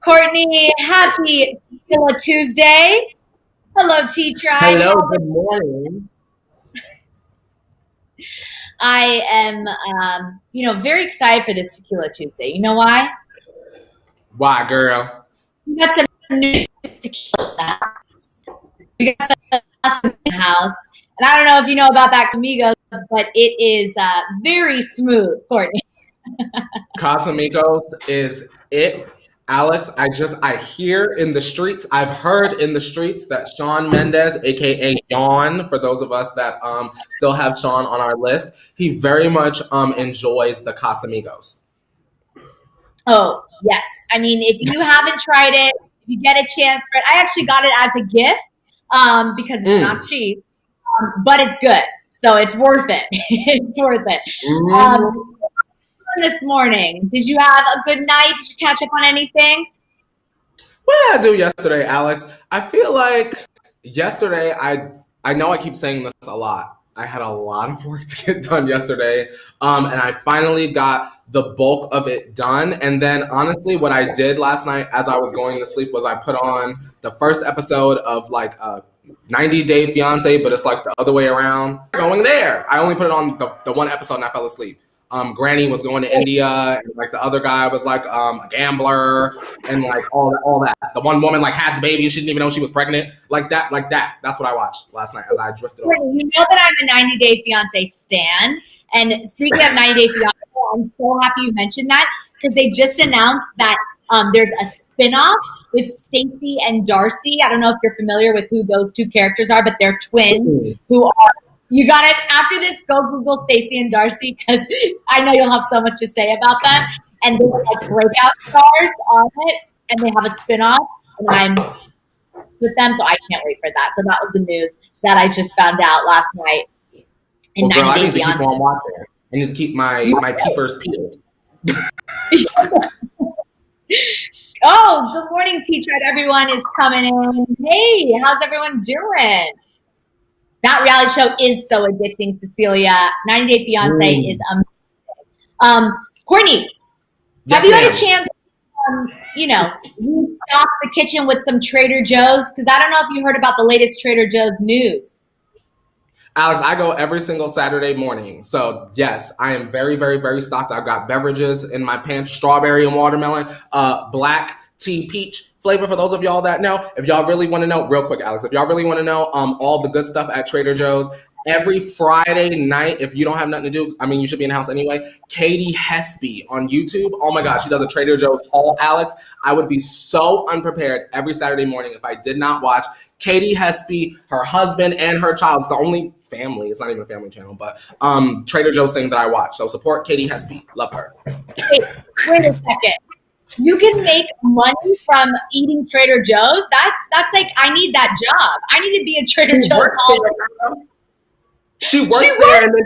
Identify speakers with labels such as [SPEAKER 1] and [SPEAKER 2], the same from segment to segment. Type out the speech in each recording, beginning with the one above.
[SPEAKER 1] Courtney, happy Tequila Tuesday. Hello, Tea Tribe.
[SPEAKER 2] Hello, good morning.
[SPEAKER 1] I am, very excited for this Tequila Tuesday. You know why?
[SPEAKER 2] Why, girl?
[SPEAKER 1] We got some new tequila in the house. We got some awesome in the house. And I don't know if you know about that Amigos, but it is very smooth, Courtney.
[SPEAKER 2] Casamigos is it. Alex, I hear in the streets, I've heard in the streets that Shawn Mendes, aka Yawn, for those of us that still have Shawn on our list, he very much enjoys the Casamigos.
[SPEAKER 1] Oh, yes. I mean, if you haven't tried it, if you get a chance for it, I actually got it as a gift because it's not cheap, but it's good. So it's worth it. It's worth it. This morning, did you have a good night? Did you catch up on anything?
[SPEAKER 2] What did I do yesterday, Alex? I feel like yesterday, I know I keep saying this a lot. I had a lot of work to get done yesterday, and I finally got the bulk of it done. And then, honestly, what I did last night as I was going to sleep was I put on the first episode of like 90 Day Fiance, but it's like the other way around. Going there, I only put it on the one episode and I fell asleep. Granny was going to India, and like the other guy was like a gambler, and like all that. The one woman like had the baby, she didn't even know she was pregnant. Like that. That's what I watched last night as I drifted off.
[SPEAKER 1] You know that I'm a 90 Day Fiance stan, and speaking of 90 Day Fiance, I'm so happy you mentioned that because they just announced that there's a spinoff with Stacey and Darcy. I don't know if you're familiar with who those two characters are, but they're twins who are. You got it. After this, go Google Stacey and Darcy because I know you'll have so much to say about them. And they're like breakout stars on it, and they have a spinoff, and I'm with them, so I can't wait for that. So that was the news that I just found out last night.
[SPEAKER 2] Well, girl, I need to keep on watching. I need to keep my peepers peeled.
[SPEAKER 1] Oh, good morning, Tea Tribe. Everyone is coming in. Hey, how's everyone doing? That reality show is so addicting, Cecilia. 90 Day Fiance is amazing. Courtney, have you had a chance restock the kitchen with some Trader Joe's? Because I don't know if you heard about the latest Trader Joe's news.
[SPEAKER 2] Alex, I go every single Saturday morning. So yes, I am very, very, very stocked. I've got beverages in my pantry, strawberry and watermelon, black tea peach flavor for those of y'all that know. If y'all really want to know, real quick, Alex, if y'all really want to know all the good stuff at Trader Joe's, every Friday night, if you don't have nothing to do, I mean, you should be in the house anyway, Katie Hesby on YouTube. Oh my gosh, she does a Trader Joe's haul, Alex. I would be so unprepared every Saturday morning if I did not watch Katie Hesby, her husband, and her child. It's the only family, it's not even a family channel, but Trader Joe's thing that I watch. So support Katie Hesby. Love her.
[SPEAKER 1] Hey, wait a second. You can make money from eating Trader Joe's? That's like, I need that job. I need to be a Trader Joe's hauler.
[SPEAKER 2] She works there and then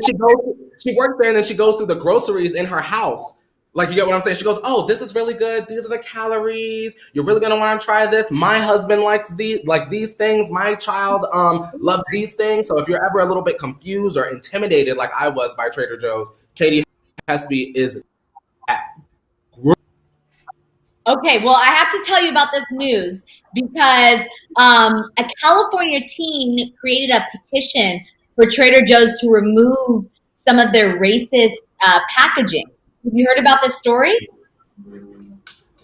[SPEAKER 2] she works there and then she goes through the groceries in her house. Like, you get what I'm saying? She goes, oh, this is really good. These are the calories. You're really gonna want to try this. My husband likes these things. My child loves these things. So if you're ever a little bit confused or intimidated like I was by Trader Joe's, Katie Hesby is at.
[SPEAKER 1] Okay, well, I have to tell you about this news because a California teen created a petition for Trader Joe's to remove some of their racist packaging. Have you heard about this story?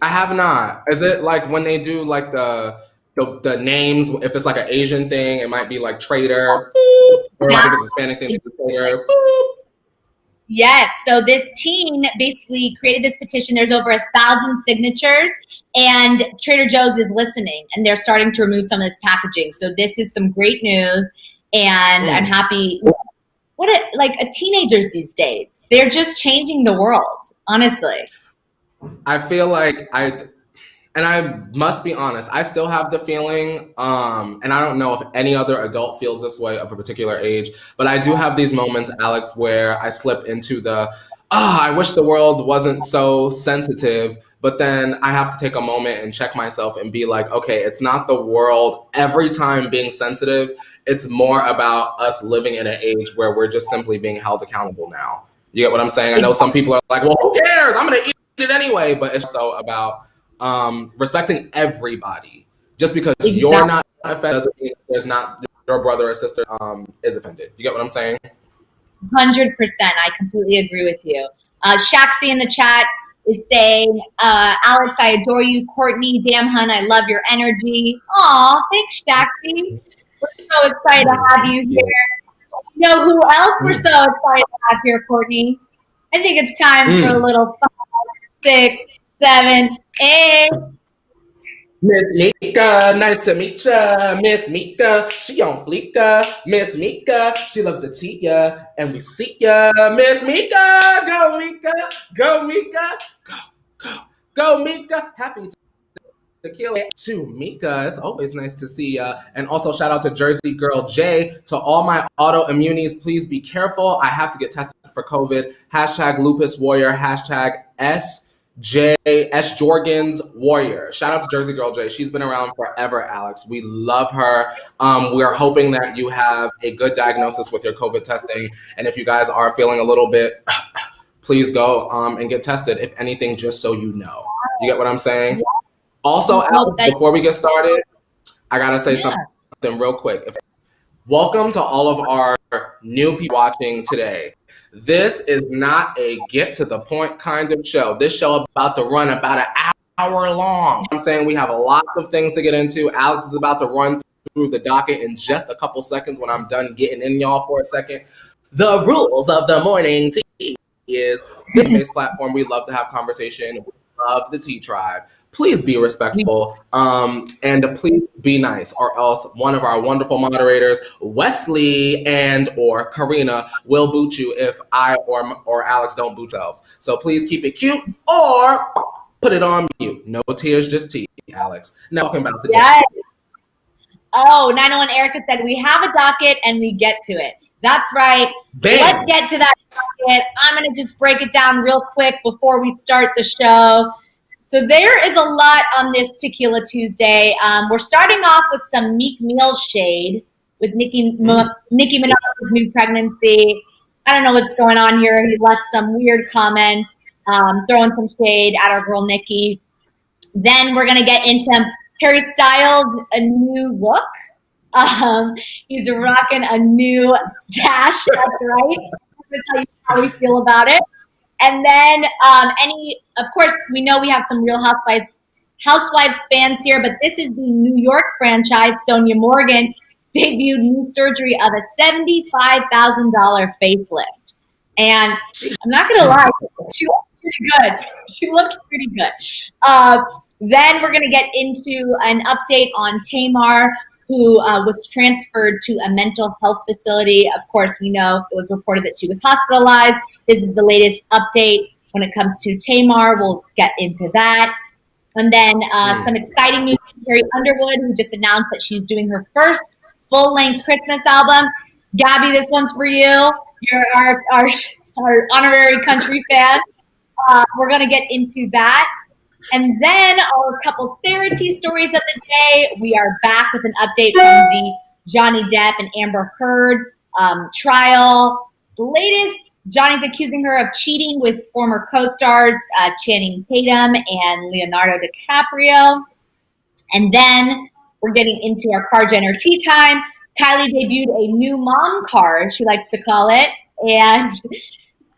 [SPEAKER 2] I have not. Is it like when they do like the names? If it's like an Asian thing, it might be like Trader, or like if it's a Hispanic thing, it's Trader.
[SPEAKER 1] Yes. So this teen basically created this petition. There's over 1,000 signatures, and Trader Joe's is listening, and they're starting to remove some of this packaging. So this is some great news, and I'm happy. Teenagers these days, they're just changing the world, honestly.
[SPEAKER 2] I feel like I must be honest, I still have the feeling, and I don't know if any other adult feels this way of a particular age, but I do have these moments, Alex, where I slip into I wish the world wasn't so sensitive, but then I have to take a moment and check myself and be like, okay, it's not the world every time being sensitive. It's more about us living in an age where we're just simply being held accountable now. You get what I'm saying? I know some people are like, well, who cares? I'm going to eat it anyway. But it's so about respecting everybody. Just because you're not offended doesn't mean there's not your brother or sister is offended. You get what I'm saying?
[SPEAKER 1] 100%. I completely agree with you. Shaxi in the chat is saying, Alex, I adore you. Courtney, damn hun, I love your energy. Aw, thanks, Shaxi. We're so excited to have you here. You know who else we're so excited to have here, Courtney? I think it's time for a little 5, 6, 7, 8.
[SPEAKER 2] Miss Mika, nice to meet ya. Miss Mika, she on fleeka. Miss Mika, she loves the tea ya, and we see ya. Miss Mika, go Mika, go Mika, go Mika. Happy tequila to Mika. It's always nice to see ya. And also shout out to Jersey Girl J. To all my autoimmunities, please be careful. I have to get tested for COVID. Hashtag Lupus Warrior. Hashtag S Jorgens Warrior. Shout out to Jersey Girl J. She's been around forever, Alex. We love her. We are hoping that you have a good diagnosis with your COVID testing. And if you guys are feeling a little bit, please go and get tested, if anything, just so you know. You get what I'm saying? Also, Alex, before we get started, I gotta say something real quick. Welcome to all of our new people watching today. This is not a get to the point kind of show. This show about to run about an hour long. I'm saying we have lots of things to get into. Alex is about to run through the docket in just a couple seconds when I'm done getting in y'all for a second. The rules of the morning tea is this platform. We love to have conversation. We love the Tea Tribe. Please be respectful and please be nice, or else one of our wonderful moderators, Wesley and or Karina, will boot you if I or Alex don't boot themselves. So please keep it cute or put it on mute. No tears, just tea, Alex. Now talking about today.
[SPEAKER 1] Yes. Oh, 901 Erica said, we have a docket and we get to it. That's right.
[SPEAKER 2] Bam.
[SPEAKER 1] Let's get to that docket. I'm going to just break it down real quick before we start the show. So there is a lot on this Tequila Tuesday. We're starting off with some Meek Mill shade with Nicki Minaj's new pregnancy. I don't know what's going on here. He left some weird comment, throwing some shade at our girl Nicki. Then we're going to get into Harry Styles' a new look. He's rocking a new stash. That's right. I'm going to tell you how we feel about it. And then of course, we know we have some Real Housewives fans here, but this is the New York franchise. Sonja Morgan debuted new surgery of a $75,000 facelift. And I'm not going to lie, she looks pretty good. She looks pretty good. Then we're going to get into an update on Tamar, who was transferred to a mental health facility. Of course, we know it was reported that she was hospitalized. This is the latest update when it comes to Tamar. We'll get into that. And then some exciting news from Carrie Underwood, who just announced that she's doing her first full-length Christmas album. Gabby, this one's for you. You're our honorary country fan. We're going to get into that. And then our couples therapy stories of the day. We are back with an update from the Johnny Depp and Amber Heard trial. The latest, Johnny's accusing her of cheating with former co-stars Channing Tatum and Leonardo DiCaprio. And then we're getting into our Car Jenner tea time. Kylie debuted a new mom car, she likes to call it. And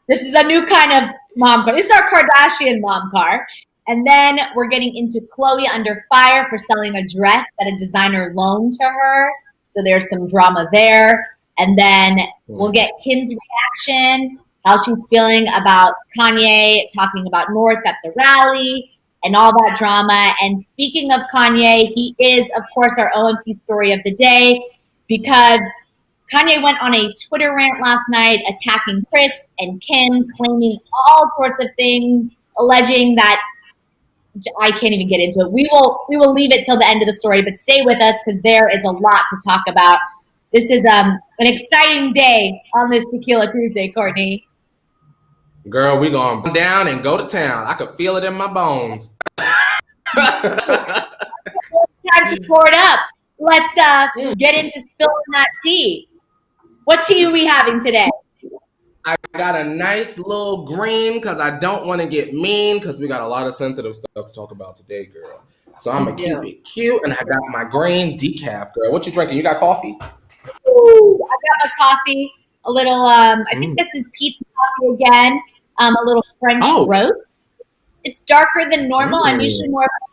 [SPEAKER 1] this is a new kind of mom car. This is our Kardashian mom car. And then we're getting into Khloe under fire for selling a dress that a designer loaned to her. So there's some drama there. And then we'll get Kim's reaction, how she's feeling about Kanye talking about North at the rally and all that drama. And speaking of Kanye, he is, of course, our OMT story of the day because Kanye went on a Twitter rant last night attacking Kris and Kim, claiming all sorts of things, alleging that I can't even get into it. We will leave it till the end of the story, but stay with us because there is a lot to talk about. This is an exciting day on this Tequila Tuesday, Courtney.
[SPEAKER 2] Girl, we gonna down and go to town. I could feel it in my bones.
[SPEAKER 1] Time to pour it up. Let's get into spilling that tea. What tea are we having today?
[SPEAKER 2] I got a nice little green because I don't want to get mean because we got a lot of sensitive stuff to talk about today, girl. So I'm going to keep it cute. And I got my green decaf, girl. What you drinking? You got coffee?
[SPEAKER 1] Ooh, I got my coffee. A little, I think this is Pete's coffee again. A little French roast. It's darker than normal. I'm usually more of a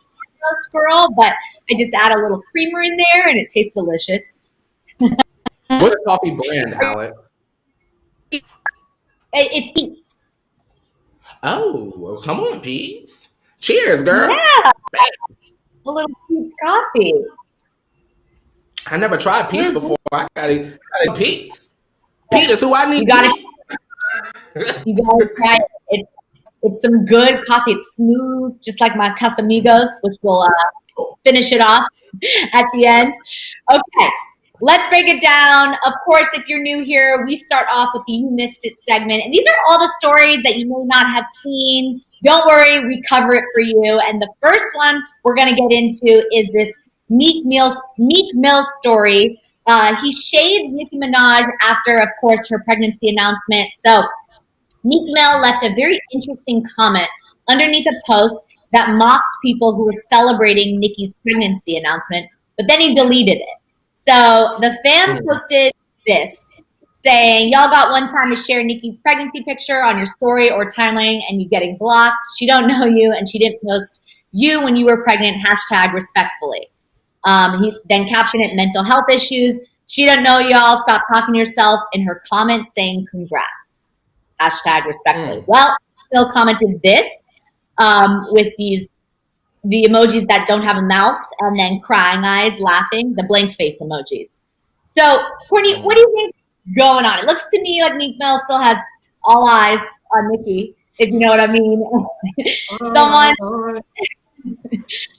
[SPEAKER 1] roast girl, but I just add a little creamer in there and it tastes delicious.
[SPEAKER 2] What's the coffee brand, Alex?
[SPEAKER 1] It's Pete's.
[SPEAKER 2] Oh, well, come on, Pete's. Cheers, girl.
[SPEAKER 1] Yeah. A little Pete's coffee.
[SPEAKER 2] I never tried Pete's before. I gotta Pete's. Pete is who I need.
[SPEAKER 1] You gotta try it. It's some good coffee. It's smooth, just like my Casamigos, which will finish it off at the end. Okay, let's break it down. Of course, if you're new here, we start off with the You Missed It segment. And these are all the stories that you may not have seen. Don't worry, we cover it for you. And the first one we're going to get into is this Meek Mill story. He shades Nicki Minaj after, of course, her pregnancy announcement. So Meek Mill left a very interesting comment underneath a post that mocked people who were celebrating Nicki's pregnancy announcement, but then he deleted it. So the fan posted this, saying, y'all got one time to share Nicki's pregnancy picture on your story or timeline and you getting blocked. She don't know you and she didn't post you when you were pregnant, #respectfully. He then captioned it, mental health issues. She don't know y'all. Stop talking to yourself, in her comments saying congrats. #respectfully. Well, Phil commented this with the emojis that don't have a mouth and then crying eyes, laughing, the blank face emojis. So, Courtney, what do you think is going on? It looks to me like Meek Mill still has all eyes on Nicki, if you know what I mean.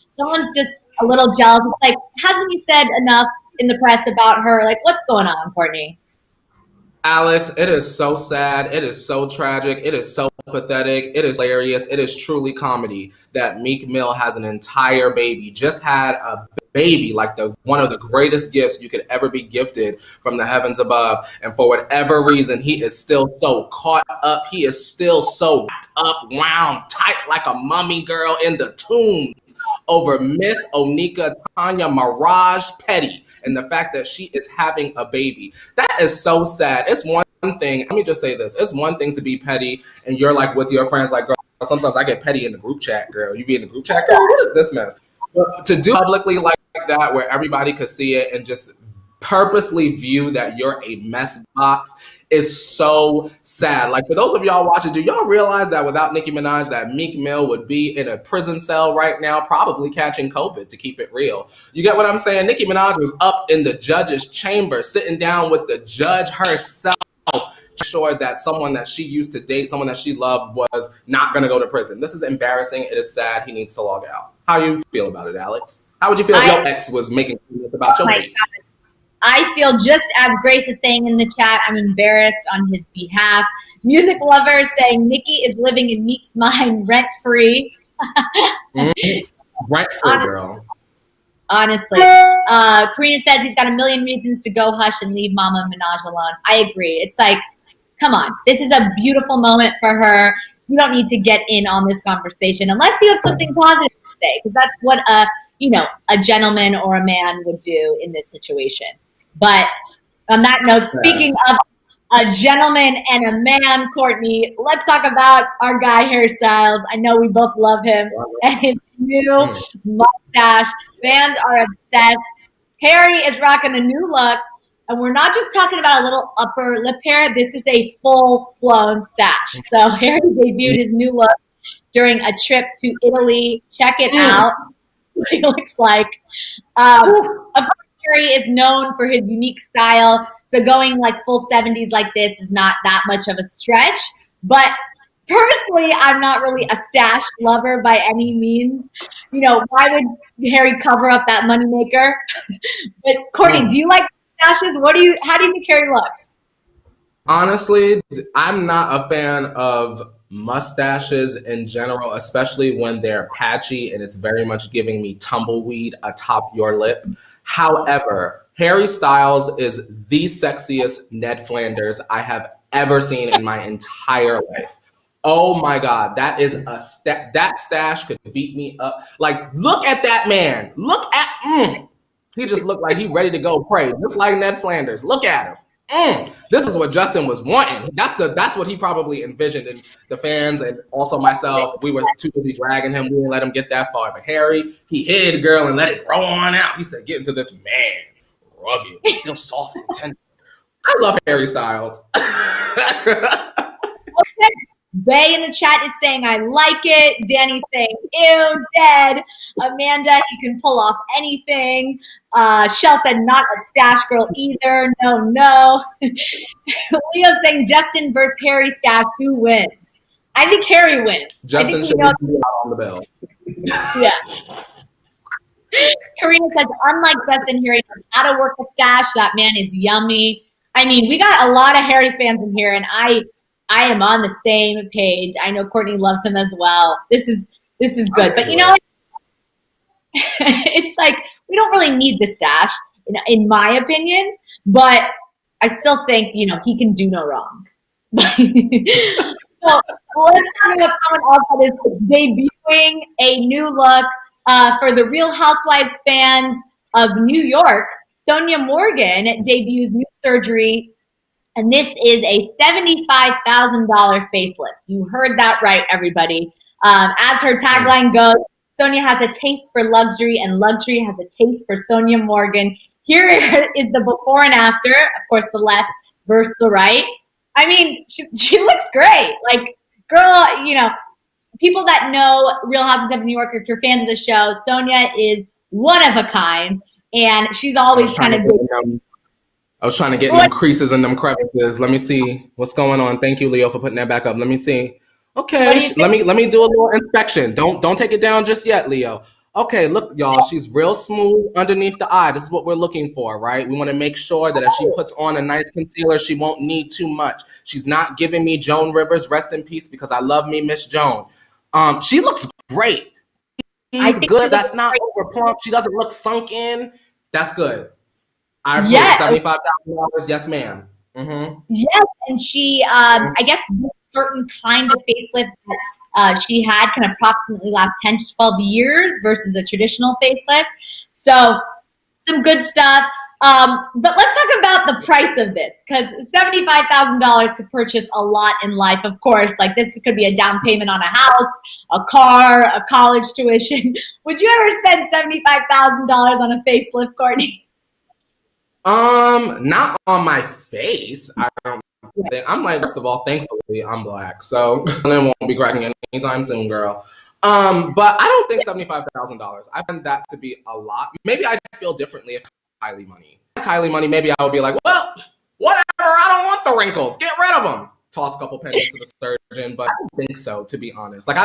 [SPEAKER 1] Someone's just a little jealous. It's like, hasn't he said enough in the press about her? Like, what's going on, Courtney?
[SPEAKER 2] Alex, it is so sad. It is so tragic. It is so pathetic. It is hilarious. It is truly comedy that Meek Mill has an entire baby, just had a baby, like one of the greatest gifts you could ever be gifted from the heavens above. And for whatever reason, he is still so caught up. He is still so up, wound tight like a mummy girl in the tombs over Miss Onika Tanya Mirage Petty and the fact that she is having a baby. That is so sad. It's one thing, let me just say this. It's one thing to be petty and you're like with your friends, like, girl, sometimes I get petty in the group chat, girl. You be in the group chat, girl, what is this mess? But to do publicly like that where everybody could see it and just purposely view that you're a mess box is so sad. Like, for those of y'all watching, do y'all realize that without Nicki Minaj, that Meek Mill would be in a prison cell right now, probably catching COVID, to keep it real? You get what I'm saying? Nicki Minaj was up in the judge's chamber, sitting down with the judge herself, sure that someone that she used to date, someone that she loved, was not going to go to prison. This is embarrassing. It is sad. He needs to log out. How do you feel about it, Alex? How would you feel if your ex was making comments about your baby?
[SPEAKER 1] I feel just as Grace is saying in the chat, I'm embarrassed on his behalf. Music lovers saying Nicki is living in Meek's mind rent-free.
[SPEAKER 2] Rent-free, girl.
[SPEAKER 1] Honestly. Karina says he's got a million reasons to go hush and leave Mama Minaj alone. I agree. It's like, come on. This is a beautiful moment for her. You don't need to get in on this conversation unless you have something positive to say, because that's what a gentleman or a man would do in this situation. But on that note, speaking of a gentleman and a man, Courtney, let's talk about our guy Harry Styles. I know we both love him and his new mustache. Fans are obsessed. Harry is rocking a new look, and we're not just talking about a little upper lip hair. This is a full-blown stash. So Harry debuted his new look during a trip to Italy. Check it out. What he looks like. Of course, Harry is known for his unique style, so going like full 70s like this is not that much of a stretch. But personally, I'm not really a stash lover by any means. Why would Harry cover up that moneymaker? But Courtney, do you like stashes? How do you think Harry looks?
[SPEAKER 2] Honestly, I'm not a fan of mustaches in general, especially when they're patchy and it's very much giving me tumbleweed atop your lip. However, Harry Styles is the sexiest Ned Flanders I have ever seen in my entire life. Oh my God, that is that stash could beat me up. Like, look at that man. Look at, he just looked like he ready to go pray, just like Ned Flanders. Look at him. This is what Justin was wanting. That's what he probably envisioned, and the fans and also myself. We were too busy dragging him. We didn't let him get that far. But Harry, he hid girl and let it grow on out. He said, "Get into this man, rugged, still soft and tender." I love Harry Styles.
[SPEAKER 1] Bay in the chat is saying, I like it. Danny's saying, ew, dead. Amanda, you can pull off anything. Shell said, not a stash girl either. No. Leo's saying, Justin versus Harry stash, who wins? I think Harry wins.
[SPEAKER 2] Justin should be out on the bill.
[SPEAKER 1] Yeah. Karina says, unlike Justin, Harry knows how to work a stash. That man is yummy. I mean, we got a lot of Harry fans in here, and I am on the same page. I know Courtney loves him as well. This is good. But you know, it's like we don't really need the stash, in my opinion. But I still think, he can do no wrong. So let's talk about someone else that is debuting a new look for the Real Housewives fans of New York. Sonja Morgan debuts new surgery. And this is a $75,000 facelift. You heard that right, everybody. As her tagline goes, Sonja has a taste for luxury, and luxury has a taste for Sonja Morgan. Here is the before and after. Of course, the left versus the right. I mean, she looks great. Like, girl, people that know Real Housewives of New York, if you're fans of the show, Sonja is one of a kind, and she's always kind of good.
[SPEAKER 2] I was trying to get them creases and them crevices. Let me see what's going on. Thank you, Leo, for putting that back up. Let me see. Okay, let me do a little inspection. Don't take it down just yet, Leo. Okay, look, y'all. She's real smooth underneath the eye. This is what we're looking for, right? We want to make sure that if she puts on a nice concealer, she won't need too much. She's not giving me Joan Rivers, rest in peace, because I love me, Miss Joan. She looks great. I think good. That's not over plump. She doesn't look sunk in. That's good. I approve. $75,000. Yes, ma'am. Mm-hmm.
[SPEAKER 1] Yes, and she, I guess, certain kind of facelift that she had can approximately last 10 to 12 years versus a traditional facelift. So, some good stuff. But let's talk about the price of this, because $75,000 could purchase a lot in life. Of course, like this could be a down payment on a house, a car, a college tuition. Would you ever spend $75,000 on a facelift, Courtney?
[SPEAKER 2] Not on my face. I don't think. I'm like, first of all, thankfully, I'm black, so I won't be cracking anytime soon, girl. But I don't think $75,000. I find that to be a lot. Maybe I'd feel differently if Kylie money, maybe I would be like, well, whatever, I don't want the wrinkles. Get rid of them. Toss a couple pennies to the surgeon, but I don't think so, to be honest. Like,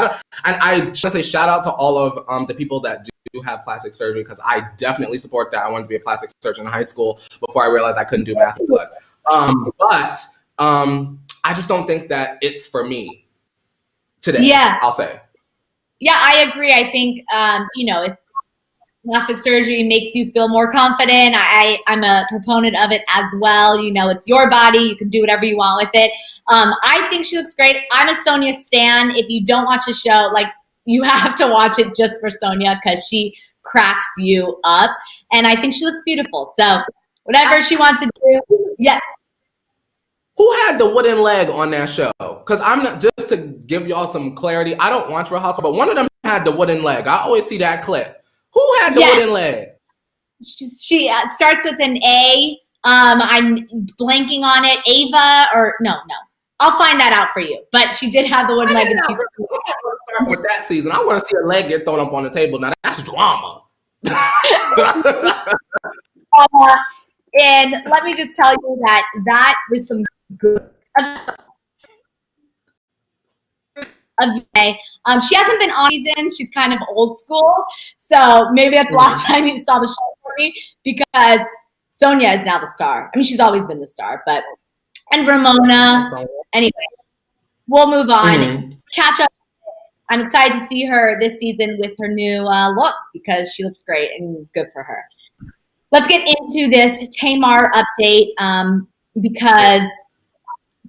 [SPEAKER 2] I should say shout out to all of the people that do have plastic surgery, because I definitely support that. I wanted to be a plastic surgeon in high school before I realized I couldn't do math and blood. But I just don't think that it's for me today. Yeah, I'll say.
[SPEAKER 1] Yeah, I agree. I think if plastic surgery makes you feel more confident, I'm a proponent of it as well. It's your body. You can do whatever you want with it. I think she looks great. I'm a Sonja stan. If you don't watch the show, like, you have to watch it just for Sonja, because she cracks you up. And I think she looks beautiful. So whatever she wants to do, yes.
[SPEAKER 2] Who had the wooden leg on that show? Because I'm not, just to give y'all some clarity, I don't watch Real Housewives, but one of them had the wooden leg. I always see that clip. Who had the wooden leg?
[SPEAKER 1] She starts with an A. I'm blanking on it. Ava, or no. I'll find that out for you. But she did have the wooden leg. And
[SPEAKER 2] start with that season. I want to see her leg get thrown up on the table. Now that's drama.
[SPEAKER 1] And let me just tell you that was some good. She hasn't been on season. She's kind of old school. So maybe that's the last time you saw the show for me, because Sonja is now the star. I mean, she's always been the star, and Ramona. Anyway, we'll move on. Catch up. I'm excited to see her this season with her new look, because she looks great and good for her. Let's get into this Tamar update, because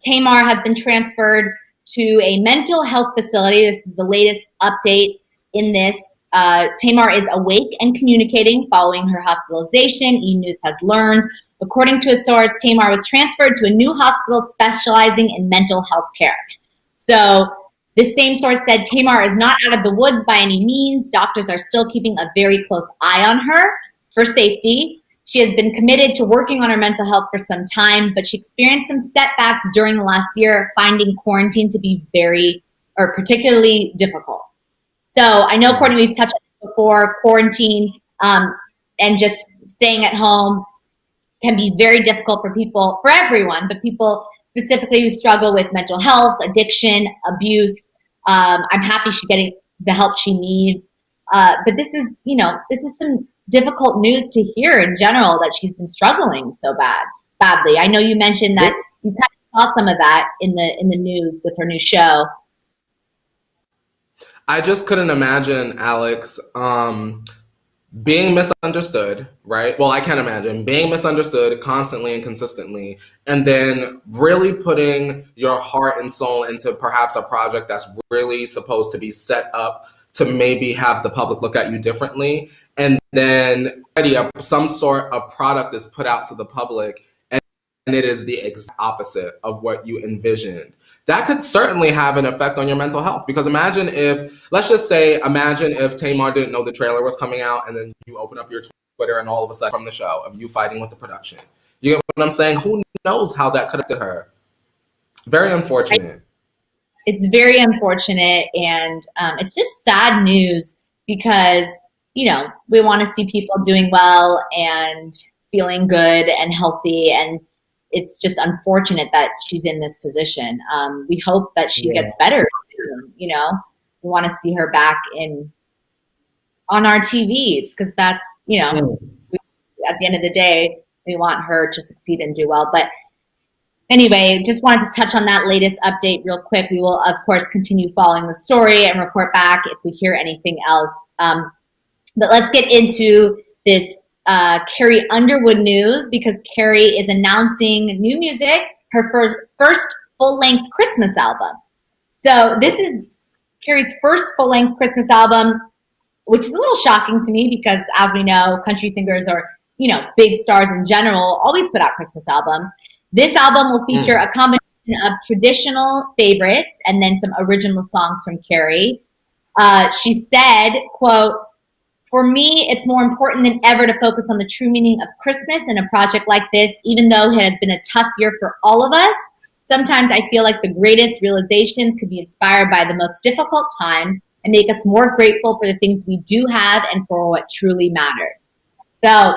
[SPEAKER 1] Tamar has been transferred to a mental health facility. This is the latest update in this. Tamar is awake and communicating following her hospitalization, E! News has learned. According to a source, Tamar was transferred to a new hospital specializing in mental health care. So this same source said Tamar is not out of the woods by any means. Doctors are still keeping a very close eye on her for safety. She has been committed to working on her mental health for some time, but she experienced some setbacks during the last year, finding quarantine to be particularly difficult. So I know, Courtney, we've touched on this before, quarantine and just staying at home can be very difficult for people, for everyone, but people specifically who struggle with mental health, addiction, abuse. I'm happy she's getting the help she needs. But this is some difficult news to hear in general, that she's been struggling so badly. I know you mentioned that you kind of saw some of that in the news with her new show.
[SPEAKER 2] I just couldn't imagine, Alex, being misunderstood, right? Well, I can't imagine being misunderstood constantly and consistently, and then really putting your heart and soul into perhaps a project that's really supposed to be set up to maybe have the public look at you differently. And then some sort of product is put out to the public and it is the exact opposite of what you envisioned. That could certainly have an effect on your mental health. Because imagine if Tamar didn't know the trailer was coming out, and then you open up your Twitter and all of a sudden from the show of you fighting with the production. You get what I'm saying? Who knows how that could have affected her? Very unfortunate.
[SPEAKER 1] It's very unfortunate, and it's just sad news because, we want to see people doing well and feeling good and healthy, and it's just unfortunate that she's in this position. We hope that she gets better soon. We want to see her back on our TVs, because that's, at the end of the day, we want her to succeed and do well. But anyway, just wanted to touch on that latest update real quick. We will, of course, continue following the story and report back if we hear anything else. But let's get into this Carrie Underwood news, because Carrie is announcing new music, her first full-length Christmas album. So this is Carrie's first full-length Christmas album, which is a little shocking to me because, as we know, country singers or, big stars in general always put out Christmas albums. This album will feature a combination of traditional favorites and then some original songs from Carrie. She said, quote, "For me, it's more important than ever to focus on the true meaning of Christmas in a project like this, even though it has been a tough year for all of us. Sometimes I feel like the greatest realizations could be inspired by the most difficult times and make us more grateful for the things we do have and for what truly matters." So,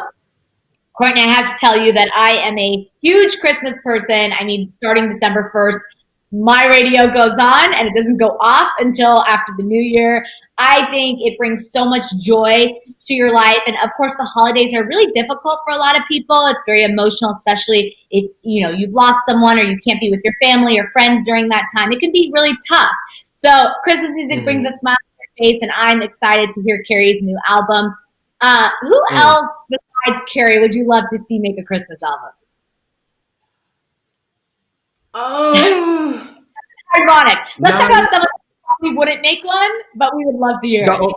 [SPEAKER 1] Courtney, I have to tell you that I am a huge Christmas person. I mean, starting December 1st, my radio goes on and it doesn't go off until after the new year. I think it brings so much joy to your life. And of course, the holidays are really difficult for a lot of people. It's very emotional, especially if, you've lost someone or you can't be with your family or friends during that time. It can be really tough. So Christmas music brings a smile on your face, and I'm excited to hear Carrie's new album. Who else besides Carrie would you love to see make a Christmas album? Ironic. Let's talk about someone we wouldn't make one, but we would love to hear it.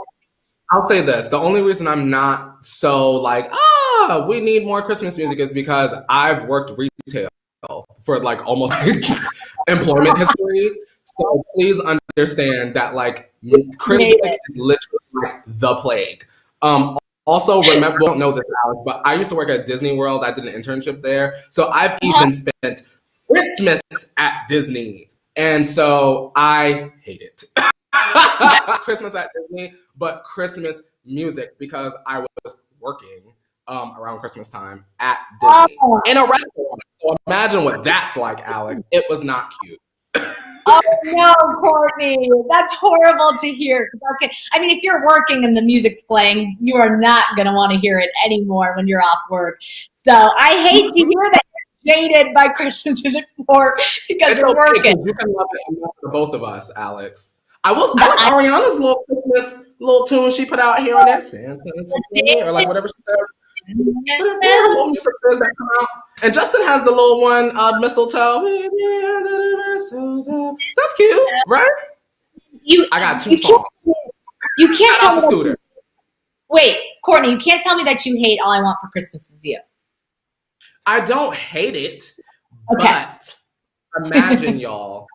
[SPEAKER 2] I'll say this. The only reason I'm not so we need more Christmas music is because I've worked retail for almost employment history. So please understand that Christmas is literally the plague. Also, remember, we don't know this, Alex, but I used to work at Disney World. I did an internship there. So I've even spent Christmas at Disney. And so I hate it. Christmas at Disney, but Christmas music, because I was working around Christmas time at Disney in a restaurant. So imagine what that's like, Alex. It was not cute.
[SPEAKER 1] Oh no, Courtney, that's horrible to hear. I mean, if you're working and the music's playing, you are not going to want to hear it anymore when you're off work. So I hate to hear that you're jaded by Christmas music because you're working.
[SPEAKER 2] You can love it for both of us, Alex. I like Ariana's little Christmas little tune she put out here and there, Santa or whatever she said. Whatever little music is that come out. And Justin has the little one, mistletoe. That's cute, right? I got two songs.
[SPEAKER 1] You can't
[SPEAKER 2] Shout out to
[SPEAKER 1] tell me.
[SPEAKER 2] Scooter.
[SPEAKER 1] Wait, Courtney, you can't tell me that you hate All I Want for Christmas Is You.
[SPEAKER 2] I don't hate it,
[SPEAKER 1] Okay.
[SPEAKER 2] but imagine y'all,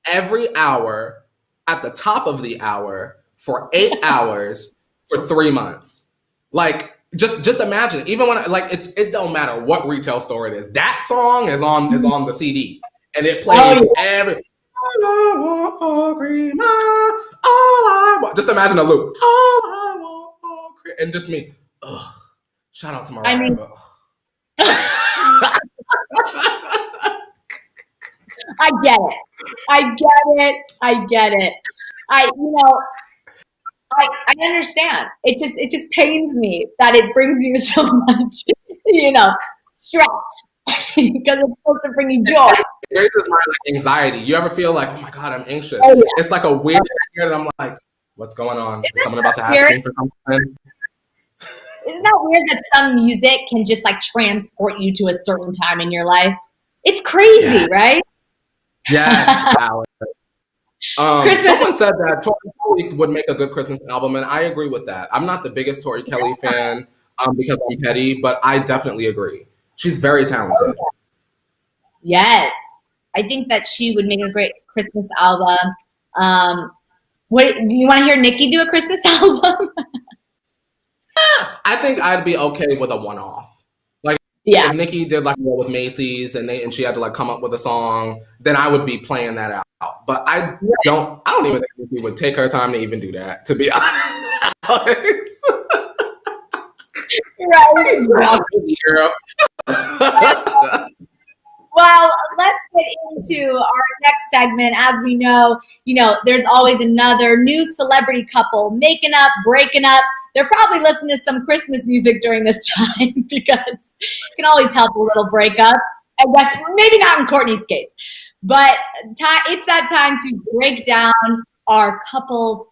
[SPEAKER 2] every hour at the top of the hour for 8 hours for 3 months. Like, just imagine. Even when it don't matter what retail store it is. That song is on the CD, and it plays every. All I want for Christmas, all I want. Just imagine a loop. All I want for Christmas, and just me. Ugh. Shout out to Mariah.
[SPEAKER 1] I mean, I get it. I understand. It just pains me that it brings you so much, stress because it's supposed to bring you joy.
[SPEAKER 2] It raises my anxiety. You ever feel like, oh my God, I'm anxious?
[SPEAKER 1] Oh, yeah.
[SPEAKER 2] It's like a weird fear that I'm like, what's going on? Is someone about to ask me for something?
[SPEAKER 1] Isn't that weird that some music can just like transport you to a certain time in your life? It's crazy, right?
[SPEAKER 2] Yes, Alex. Someone said that Tori Kelly would make a good Christmas album, and I agree with that. I'm not the biggest Tori Kelly fan because I'm petty, but I definitely agree. She's very talented.
[SPEAKER 1] Yes. I think that she would make a great Christmas album. What do you want to hear Nicki do a Christmas album?
[SPEAKER 2] I think I'd be okay with a one-off. Like, if Nicki did like with Macy's and she had to like come up with a song, then I would be playing that out. But I don't even think Nicki would take her time to even do that, to be honest.
[SPEAKER 1] Right. Well, let's get into our next segment. As we know, there's always another new celebrity couple making up, breaking up. They're probably listening to some Christmas music during this time because it can always help a little breakup. I guess maybe not in Courtney's case, but it's that time to break down our couple's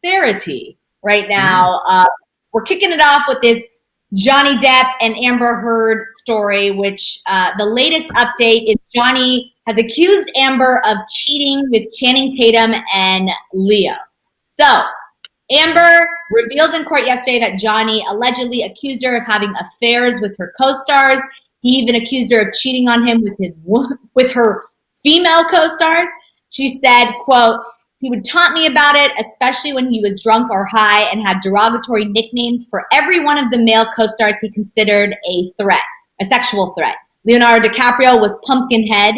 [SPEAKER 1] therapy right now. We're kicking it off with this Johnny Depp and Amber Heard story, which the latest update is Johnny has accused Amber of cheating with Channing Tatum and Leo. So Amber revealed in court yesterday that Johnny allegedly accused her of having affairs with her co-stars. He even accused her of cheating on him with her female co-stars. She said, quote, "He would taunt me about it, especially when he was drunk or high, and had derogatory nicknames for every one of the male co-stars he considered a sexual threat. Leonardo DiCaprio was Pumpkinhead,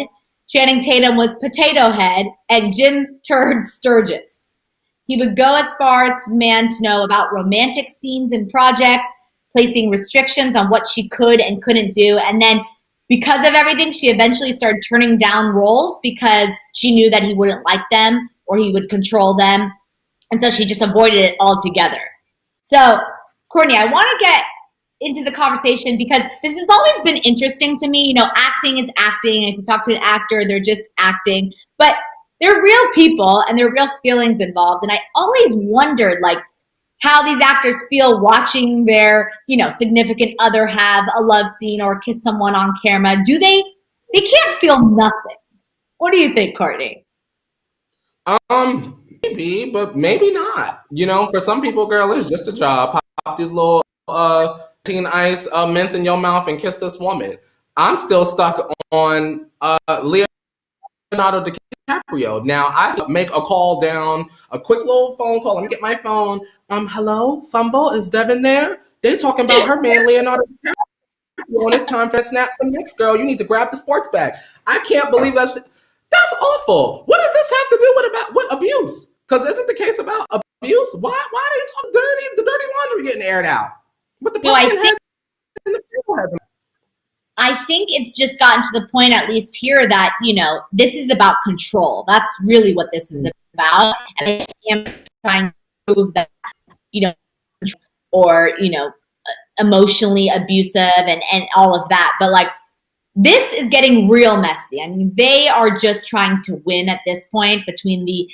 [SPEAKER 1] Channing Tatum was Potato Head, and Jim Turd Sturgis. He would go as far as to demand to know about romantic scenes and projects, placing restrictions on what she could and couldn't do. And then because of everything, she eventually started turning down roles because she knew that he wouldn't like them or he would control them. And so she just avoided it altogether." So, Courtney, I want to get into the conversation because this has always been interesting to me. Acting is acting. And if you talk to an actor, they're just acting. But they're real people and there are real feelings involved. And I always wondered, how these actors feel watching their, significant other have a love scene or kiss someone on camera. They can't feel nothing. What do you think, Courtney?
[SPEAKER 2] Maybe, but maybe not. For some people, girl, it's just a job. Pop these little teen ice mints in your mouth and kiss this woman. I'm still stuck on Leonardo DiCaprio. Now, I make a call down, a quick little phone call. Let me get my phone. Hello, Fumble, is Devin there? They talking about her man, Leonardo DiCaprio, and it's time for snap some next, girl. You need to grab the sports bag. I can't believe that's awful. What does this have to do with abuse? Because isn't the case about abuse? Why are they talking dirty? The dirty laundry getting aired out. With the
[SPEAKER 1] I think it's just gotten to the point, at least here, that, this is about control. That's really what this is about. And I am trying to prove that, or, emotionally abusive and all of that. But this is getting real messy. I mean, they are just trying to win at this point between the,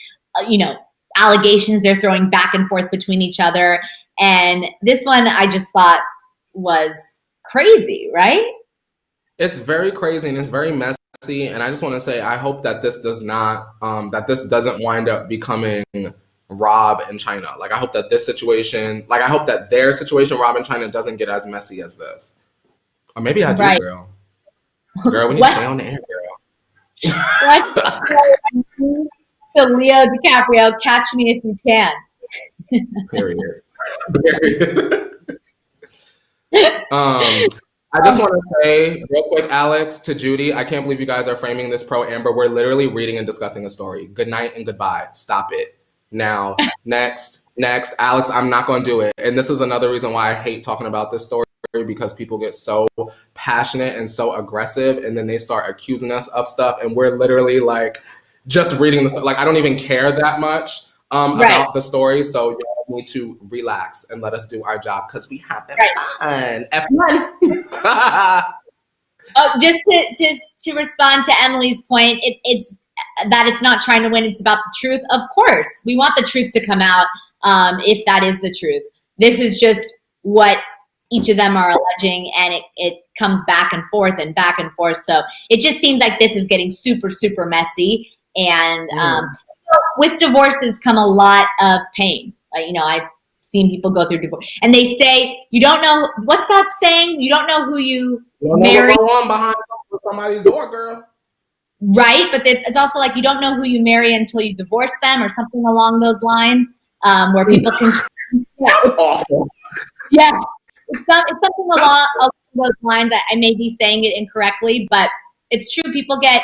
[SPEAKER 1] allegations they're throwing back and forth between each other. And this one I just thought was crazy, right?
[SPEAKER 2] It's very crazy and it's very messy. And I just want to say, I hope that this doesn't wind up becoming Rob and China. Like, I hope that I hope that their situation, Rob and China, doesn't get as messy as this. Or maybe I do,
[SPEAKER 1] right.
[SPEAKER 2] girl. Girl, we need to stay on the air, girl.
[SPEAKER 1] So Leo DiCaprio, catch me if you can.
[SPEAKER 2] Period. I just want to say real quick, Alex, to Judy, I can't believe you guys are framing this pro Amber. We're literally reading and discussing a story. Good night and goodbye. Stop it. Now, next, Alex, I'm not going to do it. And this is another reason why I hate talking about this story, because people get so passionate and so aggressive, and then they start accusing us of stuff, and we're literally like just reading the story. Like, I don't even care that much about the story, so you need to relax and let us do our job because we have fun. F1.
[SPEAKER 1] Just to respond to Emily's point, it's that it's not trying to win, it's about the truth. Of course, we want the truth to come out if that is the truth. This is just what each of them are alleging, and it comes back and forth and back and forth. So it just seems like this is getting super, super messy. And with divorces come a lot of pain. I've seen people go through divorce, and they say, you don't know, what's that saying? You don't know who you marry.
[SPEAKER 2] One behind somebody's door, girl.
[SPEAKER 1] Right, but it's also like you don't know who you marry until you divorce them, or something along those lines, where people can.
[SPEAKER 2] That's awful.
[SPEAKER 1] Yeah, it's something along those lines. I may be saying it incorrectly, but it's true. People get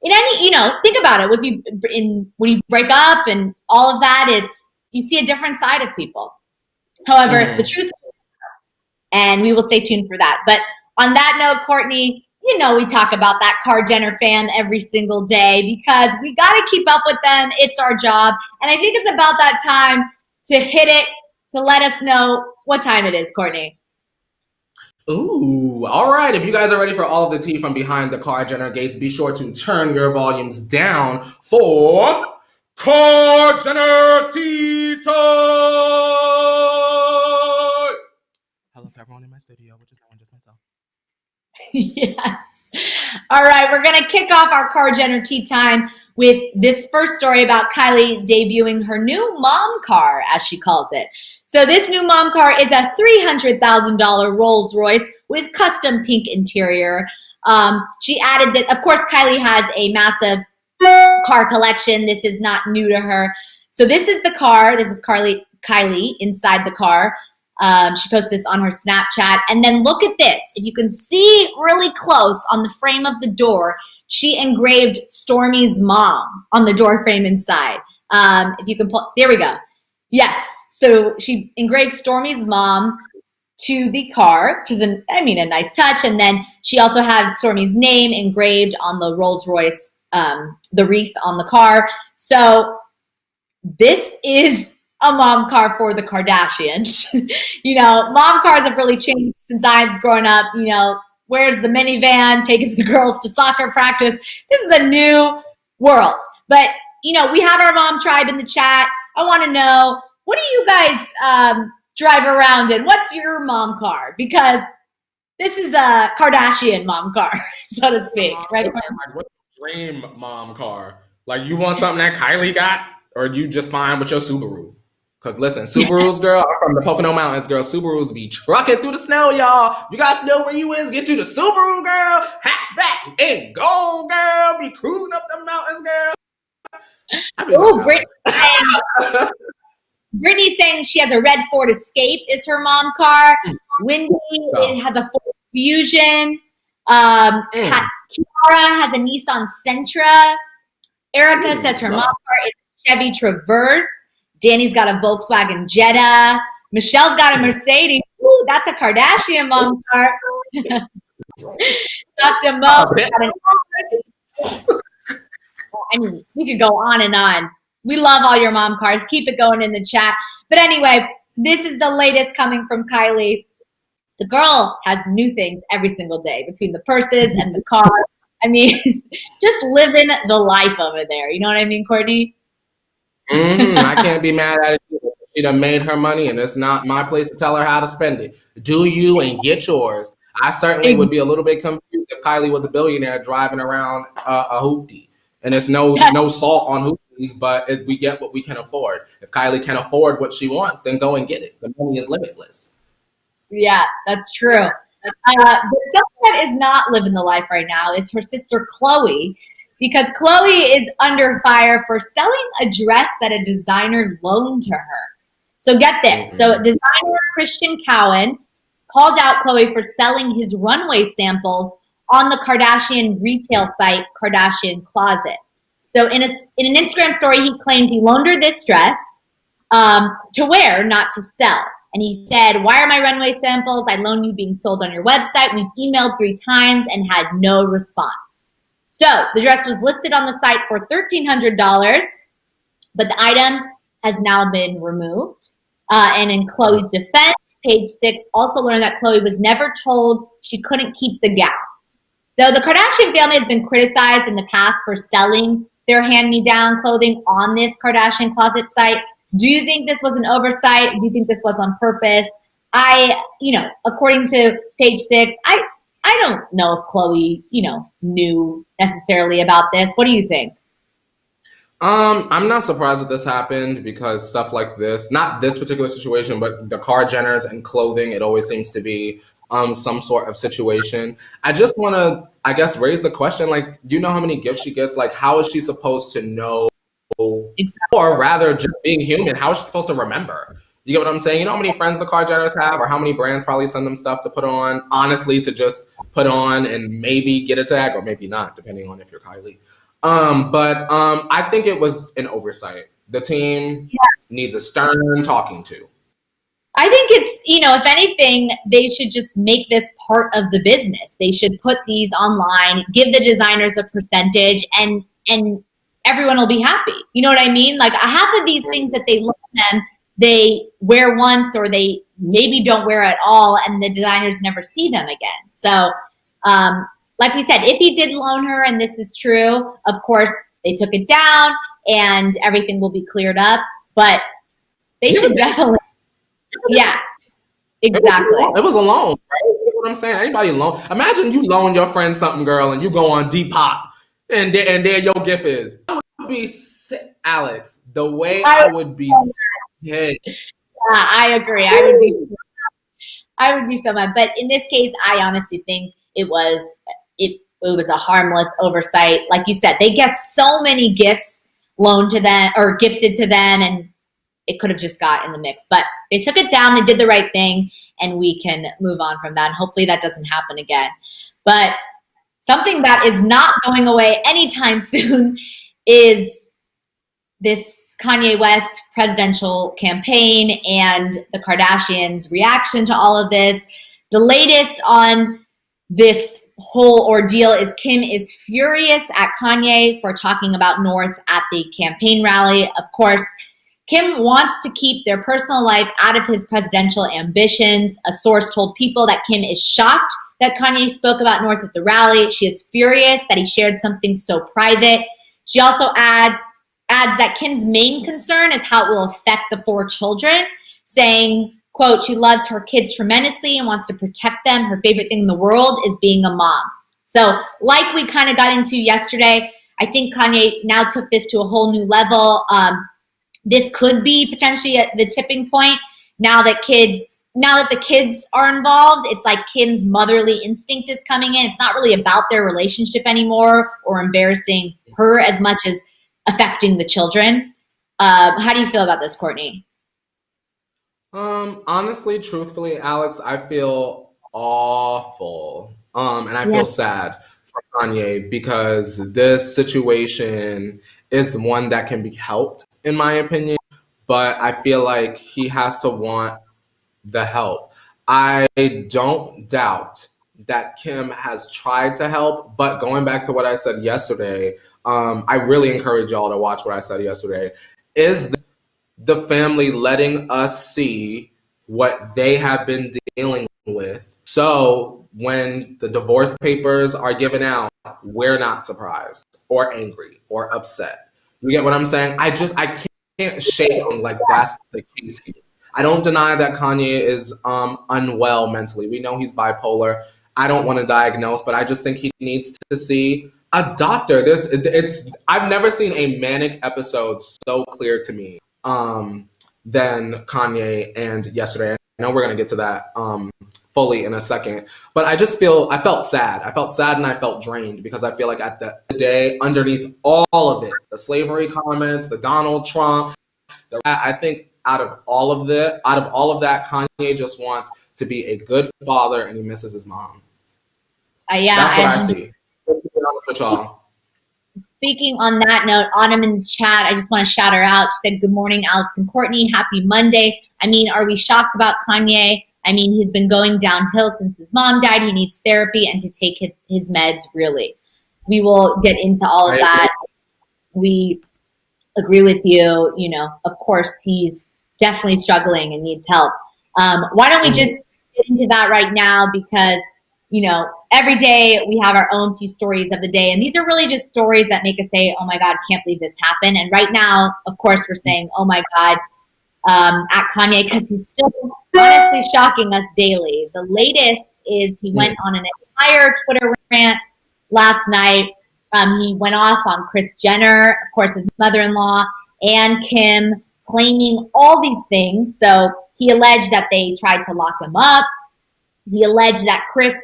[SPEAKER 1] in any, think about it. When you break up and all of that, you see a different side of people. However, the truth, and we will stay tuned for that. But on that note, Courtney, we talk about that Kar Jenner fam every single day because we got to keep up with them. It's our job. And I think it's about that time to hit it, to let us know what time it is, Courtney.
[SPEAKER 2] Ooh, all right. If you guys are ready for all of the tea from behind the Kar Jenner gates, be sure to turn your volumes down for Kar Jenner Tea Time. Hello to everyone in my studio, which is just myself.
[SPEAKER 1] Yes. All right. We're going to kick off our Kar Jenner tea time with this first story about Kylie debuting her new mom car, as she calls it. So this new mom car is a $300,000 Rolls Royce with custom pink interior. She added that, of course, Kylie has a massive car collection. This is not new to her. So this is the car. This is Kylie inside the car. She posted this on her Snapchat. And then look at this. If you can see really close on the frame of the door, she engraved Stormi's mom on the door frame inside. If you can pull, there we go. Yes. So she engraved Stormi's mom to the car, which is a nice touch. And then she also had Stormi's name engraved on the Rolls Royce, the wreath on the car. So this is a mom car for the Kardashians. Mom cars have really changed since I've grown up. Where's the minivan taking the girls to soccer practice? This is a new world. But, we have our mom tribe in the chat. I want to know, what do you guys drive around in? What's your mom car? Because this is a Kardashian mom car, so to speak. Right?
[SPEAKER 2] What's your dream mom car? Like, you want something that Kylie got, or you just fine with your Subaru? Because listen, Subarus, girl, I'm from the Pocono Mountains, girl. Subarus be trucking through the snow, y'all. If you got snow where you is, get you the Subaru, girl. Hatchback and go, girl. Be cruising up the mountains, girl.
[SPEAKER 1] Oh, Brittany's saying she has a red Ford Escape is her mom car. Wendy has a Ford Fusion. Kiara has a Nissan Sentra. Erica says her mom car is a Chevy Traverse. Danny's got a Volkswagen Jetta. Michelle's got a Mercedes. Ooh, that's a Kardashian mom car. Dr. Mo. We could go on and on. We love all your mom cars. Keep it going in the chat. But anyway, this is the latest coming from Kylie. The girl has new things every single day between the purses and the cars. Just living the life over there. You know what I mean, Courtney?
[SPEAKER 2] I can't be mad at it. She done made her money, and it's not my place to tell her how to spend it. Do you and get yours. I certainly would be a little bit confused if Kylie was a billionaire driving around a hoopty. And there's no salt on hoopties, but we get what we can afford. If Kylie can afford what she wants, then go and get it. The money is limitless.
[SPEAKER 1] Yeah, that's true. But someone that is not living the life right now is her sister Khloe, because Khloe is under fire for selling a dress that a designer loaned to her. So get this. So designer Christian Cowan called out Khloe for selling his runway samples on the Kardashian retail site, Kardashian Closet. So in an Instagram story, he claimed he loaned her this dress to wear, not to sell. And he said, "Why are my runway samples I loan you being sold on your website? We've emailed 3 times and had no response." So the dress was listed on the site for $1,300, but the item has now been removed. And in Khloe's defense, Page 6 also learned that Khloe was never told she couldn't keep the gown. So the Kardashian family has been criticized in the past for selling their hand-me-down clothing on this Kardashian Closet site. Do you think this was an oversight? Do you think this was on purpose? According to Page 6, I don't know if Khloe, knew necessarily about this. What do you think?
[SPEAKER 2] I'm not surprised that this happened because stuff like this, not this particular situation, but the Kardashians and clothing, it always seems to be some sort of situation. I just want to, I guess, raise the question, like, do you know how many gifts she gets? Like, how is she supposed to know? Exactly. Or rather, just being human, how is she supposed to remember? You get what I'm saying? You know how many friends the Kardashians have, or how many brands probably send them stuff to put on, honestly, to just put on and maybe get a tag, or maybe not, depending on if you're Kylie. But I think it was an oversight. The team needs a stern talking to.
[SPEAKER 1] I think it's, if anything, they should just make this part of the business. They should put these online, give the designers a percentage, and everyone will be happy. You know what I mean? Like, half of these things that they loan them, they wear once or they maybe don't wear at all, and the designers never see them again. So, like we said, if he did loan her and this is true, of course, they took it down and everything will be cleared up. But they should definitely, exactly.
[SPEAKER 2] It was a loan, right? You know what I'm saying? Anybody loan? Imagine you loan your friend something, girl, and you go on Depop, and there your gift is. I would be sick, Alex. The way I would be sick.
[SPEAKER 1] Yeah, I agree. I would be so mad. But in this case, I honestly think it was a harmless oversight. Like you said, they get so many gifts loaned to them or gifted to them, and it could have just got in the mix. But they took it down, they did the right thing, and we can move on from that. And hopefully that doesn't happen again. But something that is not going away anytime soon is this Kanye West presidential campaign and the Kardashians' reaction to all of this. The latest on this whole ordeal is Kim is furious at Kanye for talking about North at the campaign rally. Of course, Kim wants to keep their personal life out of his presidential ambitions. A source told People that Kim is shocked that Kanye spoke about North at the rally. She is furious that he shared something so private. She also adds that Kim's main concern is how it will affect the 4 children, saying, quote, she loves her kids tremendously and wants to protect them. Her favorite thing in the world is being a mom. So like we kind of got into yesterday, I think Kanye now took this to a whole new level. This could be potentially at the tipping point now that the kids are involved. It's like Kim's motherly instinct is coming in. It's not really about their relationship anymore or embarrassing her as much as affecting the children. How do you feel about this, Courtney?
[SPEAKER 2] Honestly, truthfully, Alex, I feel awful. And I feel sad for Kanye because this situation is one that can be helped, in my opinion, but I feel like he has to want the help. I don't doubt that Kim has tried to help, but going back to what I said yesterday, I really encourage y'all to watch what I said yesterday. Is the family letting us see what they have been dealing with? So when the divorce papers are given out, we're not surprised or angry or upset. You get what I'm saying? I can't shake like that's the case here. I don't deny that Kanye is unwell mentally. We know he's bipolar. I don't want to diagnose, but I just think he needs to see a doctor. I've never seen a manic episode so clear to me than Kanye and yesterday. I know we're gonna get to that fully in a second, but I felt sad. I felt sad and I felt drained because I feel like at the day, underneath all of it, the slavery comments, the Donald Trump, I think out of all of that, Kanye just wants to be a good father and he misses his mom.
[SPEAKER 1] Yeah,
[SPEAKER 2] that's what I see. Let's be honest with y'all.
[SPEAKER 1] Speaking on that note, Autumn in the chat, I just want to shout her out. She said, "Good morning, Alex and Courtney. Happy Monday." I mean, are we shocked about Kanye? I mean, he's been going downhill since his mom died. He needs therapy and to take his meds, really. We will get into all of that. We agree with you. You know, of course, he's definitely struggling and needs help. Why don't we just get into that right now? Because, you know, every day we have our own few stories of the day. And these are really just stories that make us say, oh my God, can't believe this happened. And right now, of course, we're saying, oh my God, at Kanye, because he's still honestly shocking us daily. The latest is he went on an entire Twitter rant last night. He went off on Kris Jenner, of course, his mother-in-law, and Kim, claiming all these things. So he alleged that they tried to lock him up. He alleged that Kris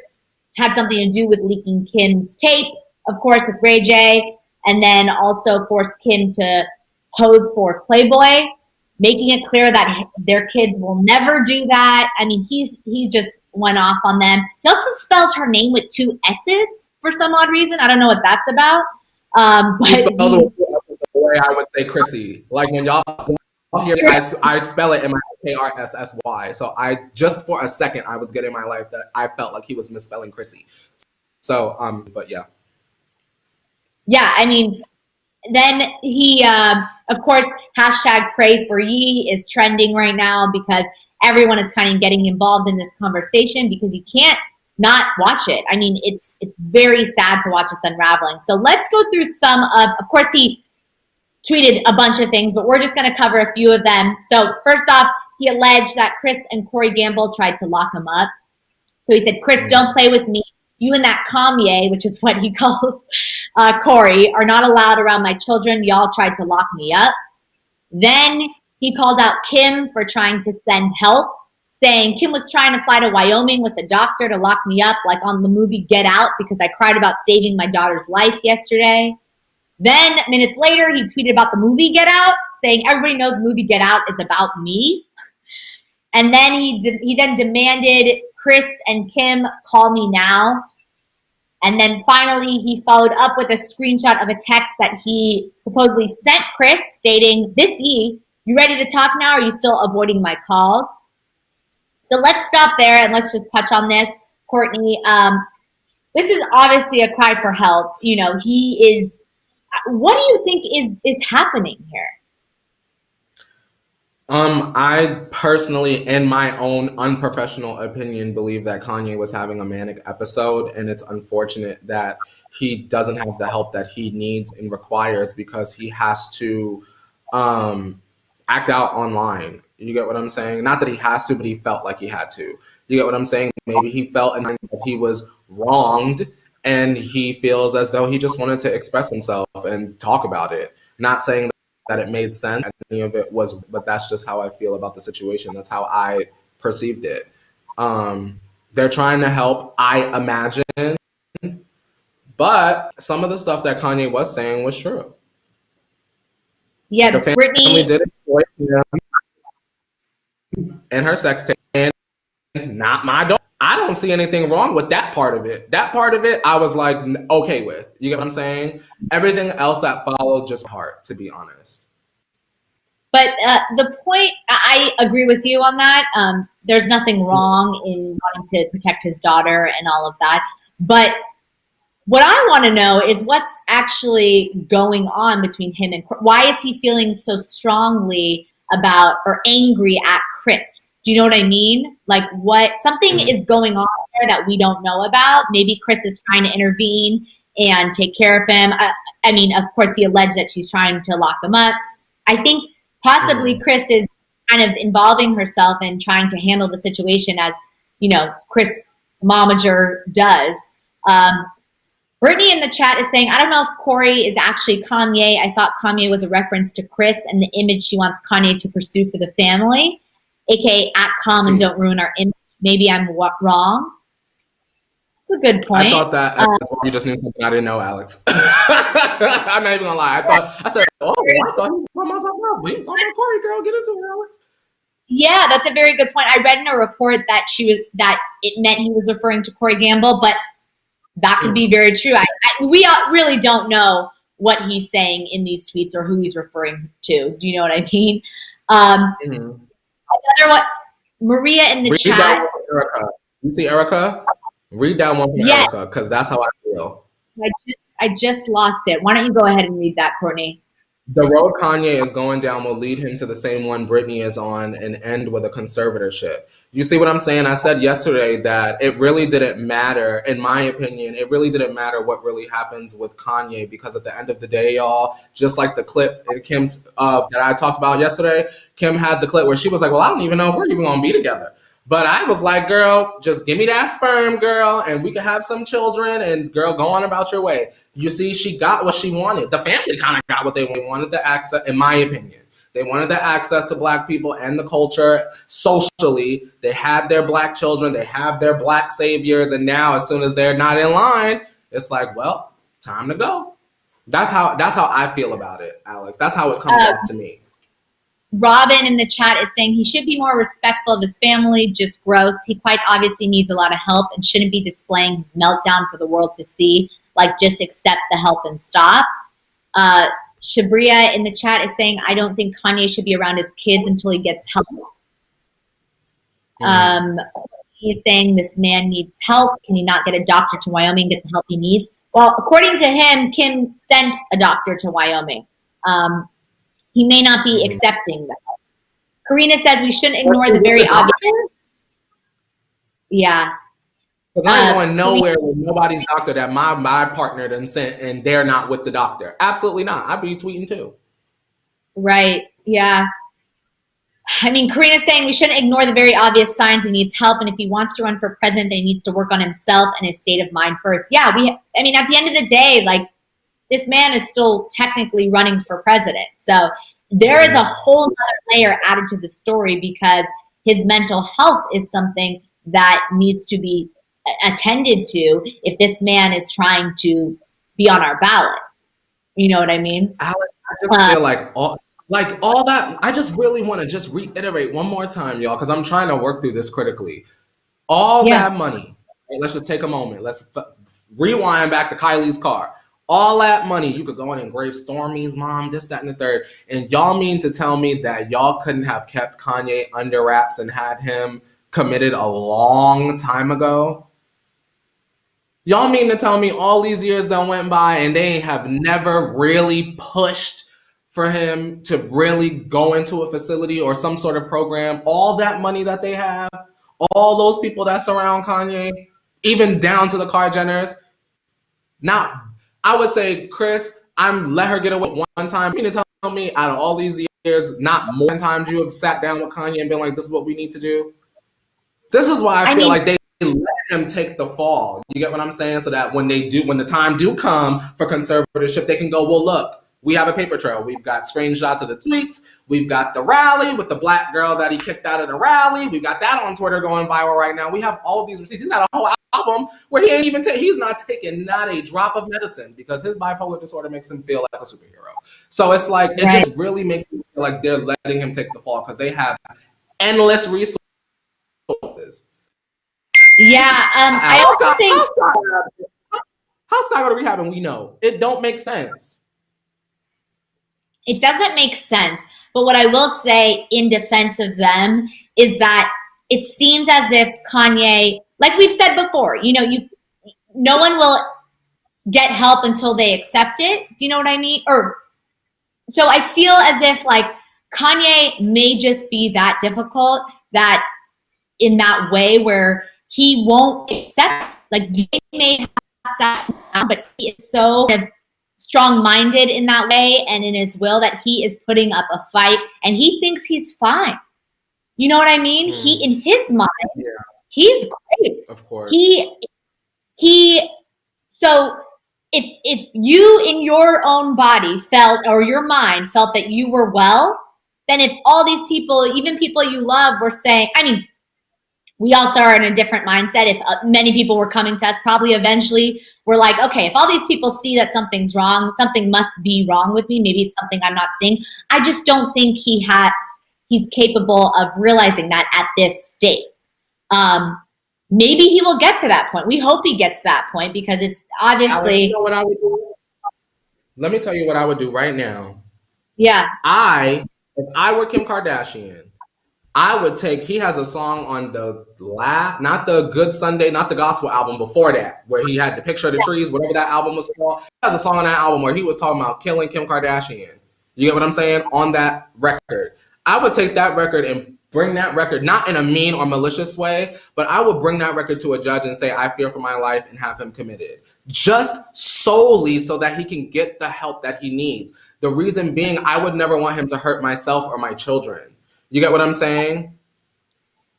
[SPEAKER 1] had something to do with leaking Kim's tape, of course, with Ray J, and then also forced Kim to pose for Playboy, making it clear that their kids will never do that. I mean, he just went off on them. He also spelled her name with 2 S's for some odd reason. I don't know what that's about. But
[SPEAKER 2] he spells it with 2 S's the way I would say Chrissy. Like when y'all hear me, I spell it in my Krssy. So I just for a second I was getting my life that I felt like he was misspelling Chrissy. So but yeah.
[SPEAKER 1] Yeah, I mean, then he of course hashtag pray for ye is trending right now because everyone is kind of getting involved in this conversation because you can't not watch it. I mean, it's very sad to watch this unraveling. So let's go through some of course he tweeted a bunch of things, but we're just going to cover a few of them. So first off, he alleged that Kris and Corey Gamble tried to lock him up. So he said, Kris, don't play with me. You and that Kanye, which is what he calls Corey, are not allowed around my children. Y'all tried to lock me up. Then he called out Kim for trying to send help, saying Kim was trying to fly to Wyoming with a doctor to lock me up, like on the movie Get Out, because I cried about saving my daughter's life yesterday. Then minutes later, he tweeted about the movie Get Out, saying everybody knows the movie Get Out is about me. And then he then demanded Kris and Kim call me now. And then finally, he followed up with a screenshot of a text that he supposedly sent Kris stating, "This ye, you ready to talk now? Or are you still avoiding my calls?" So let's stop there and let's just touch on this. Courtney, this is obviously a cry for help. You know, he is. What do you think is happening here?
[SPEAKER 2] I personally, in my own unprofessional opinion, believe that Kanye was having a manic episode, and it's unfortunate that he doesn't have the help that he needs and requires because he has to act out online. You get what I'm saying? Not that he has to, but he felt like he had to. You get what I'm saying? Maybe he felt that he was wronged, and he feels as though he just wanted to express himself and talk about it. Not saying that it made sense, any of it was, but that's just how I feel about the situation. That's how I perceived it. They're trying to help, I imagine, but some of the stuff that Kanye was saying was true.
[SPEAKER 1] Yeah,
[SPEAKER 2] the family did exploit him and her sex tape, and not my daughter. I don't see anything wrong with that part of it. That part of it, I was like, okay with. You get what I'm saying? Everything else that followed, just hard, to be honest.
[SPEAKER 1] But the point, I agree with you on that. There's nothing wrong in wanting to protect his daughter and all of that. But what I want to know is what's actually going on between him and why is he feeling so strongly about or angry at Kris? Do you know what I mean? Like something is going on there that we don't know about. Maybe Kris is trying to intervene and take care of him. I mean, of course, he alleged that she's trying to lock him up. I think possibly Kris is kind of involving herself and trying to handle the situation as, you know, Kris momager does. Brittany in the chat is saying, I don't know if Corey is actually Kanye. I thought Kanye was a reference to Kris and the image she wants Kanye to pursue for the family, aka act calm and don't ruin our image. Maybe I'm wrong. That's a good point.
[SPEAKER 2] I thought that as well. You just knew something I didn't know, Alex. I'm not even gonna lie. I said, oh, I thought he was talking about something else. He was talking about Corey, girl. Get into it, Alex.
[SPEAKER 1] Yeah, that's a very good point. I read in a report that that it meant he was referring to Corey Gamble, but that could be very true. We really don't know what he's saying in these tweets or who he's referring to. Do you know what I mean? Another one, Maria in the chat.
[SPEAKER 2] Erica. You see Erica? Read that one from Erica, because that's how I feel.
[SPEAKER 1] I just lost it. Why don't you go ahead and read that, Courtney?
[SPEAKER 2] The road Kanye is going down will lead him to the same one Britney is on and end with a conservatorship. You see what I'm saying? I said yesterday that it really didn't matter, in my opinion, it really didn't matter what really happens with Kanye, because at the end of the day, y'all, just like the clip in Kim's that I talked about yesterday, Kim had the clip where she was like, well, I don't even know if we're even going to be together. But I was like, girl, just give me that sperm, girl, and we can have some children, and girl, go on about your way. You see, she got what she wanted. The family kind of got what they wanted, the access, in my opinion. They wanted the access to Black people and the culture socially. They had their Black children. They have their Black saviors. And now, as soon as they're not in line, it's like, well, time to go. That's how I feel about it, Alex. That's how it comes off to me.
[SPEAKER 1] Robin in the chat is saying he should be more respectful of his family, just gross. He quite obviously needs a lot of help and shouldn't be displaying his meltdown for the world to see. Like, just accept the help and stop. Shabria in the chat is saying, I don't think Kanye should be around his kids until he gets help. He is saying this man needs help. Can he not get a doctor to Wyoming, get the help he needs? Well, according to him, Kim sent a doctor to Wyoming. He may not be accepting that. Karina says we shouldn't ignore the very obvious. Yeah.
[SPEAKER 2] Because I ain't going nowhere with nobody's doctor that my partner done sent, and they're not with the doctor. Absolutely not. I'd be tweeting too.
[SPEAKER 1] Right. Yeah. I mean, Karina's saying we shouldn't ignore the very obvious signs he needs help, and if he wants to run for president, then he needs to work on himself and his state of mind first. Yeah. I mean, at the end of the day, like, this man is still technically running for president. So there is a whole other layer added to the story, because his mental health is something that needs to be attended to if this man is trying to be on our ballot. You know what I mean?
[SPEAKER 2] Alex, I just feel like all that, I just really want to just reiterate one more time, y'all, because I'm trying to work through this critically. All that money, right, let's just take a moment. Let's rewind back to Kylie's car. All that money, you could go and engrave Stormy's mom, this, that, and the third. And y'all mean to tell me that y'all couldn't have kept Kanye under wraps and had him committed a long time ago? Y'all mean to tell me all these years done went by and they have never really pushed for him to really go into a facility or some sort of program? All that money that they have, all those people that surround Kanye, even down to the Kardashians. Now, I would say, Kris, let her get away one time. You mean to tell me out of all these years, not more than times you have sat down with Kanye and been like, this is what we need to do? This is why I feel like they let him take the fall. You get what I'm saying? So that when the time do come for conservatorship, they can go, well, look, we have a paper trail. We've got screenshots of the tweets. We've got the rally with the Black girl that he kicked out of the rally. We've got that on Twitter going viral right now. We have all of these receipts. He's got a whole album where he's not taking not a drop of medicine because his bipolar disorder makes him feel like a superhero. So it's like, it just really makes me feel like they're letting him take the fall because they have endless resources.
[SPEAKER 1] Yeah, I also think
[SPEAKER 2] how's Scott go to rehab and we know it don't make sense.
[SPEAKER 1] It doesn't make sense. But what I will say in defense of them is that it seems as if Kanye, like we've said before, no one will get help until they accept it. Do you know what I mean? So I feel as if like Kanye may just be that difficult, that in that way where he won't accept, like they may have sat down, but he is so strong-minded in that way and in his will that he is putting up a fight and he thinks he's fine. You know what I mean? He, in his mind, He's great.
[SPEAKER 2] Of course.
[SPEAKER 1] So if you in your own body felt, or your mind felt that you were well, then if all these people, even people you love, were saying, I mean, we also are in a different mindset. If many people were coming to us, probably eventually we're like, okay, if all these people see that something's wrong, something must be wrong with me. Maybe it's something I'm not seeing. I just don't think he's capable of realizing that at this state. Maybe he will get to that point. We hope he gets to that point, because it's obviously.
[SPEAKER 2] Alex, you know what I would do? Let me tell you what I would do right now.
[SPEAKER 1] Yeah.
[SPEAKER 2] If I were Kim Kardashian, I would take, he has a song on not the Good Sunday, not the gospel album before that, where he had the Picture of the Trees, whatever that album was called. He has a song on that album where he was talking about killing Kim Kardashian. You get what I'm saying? On that record. I would take that record and bring that record, not in a mean or malicious way, but I would bring that record to a judge and say, I fear for my life, and have him committed. Just solely so that he can get the help that he needs. The reason being, I would never want him to hurt myself or my children. You get what I'm saying?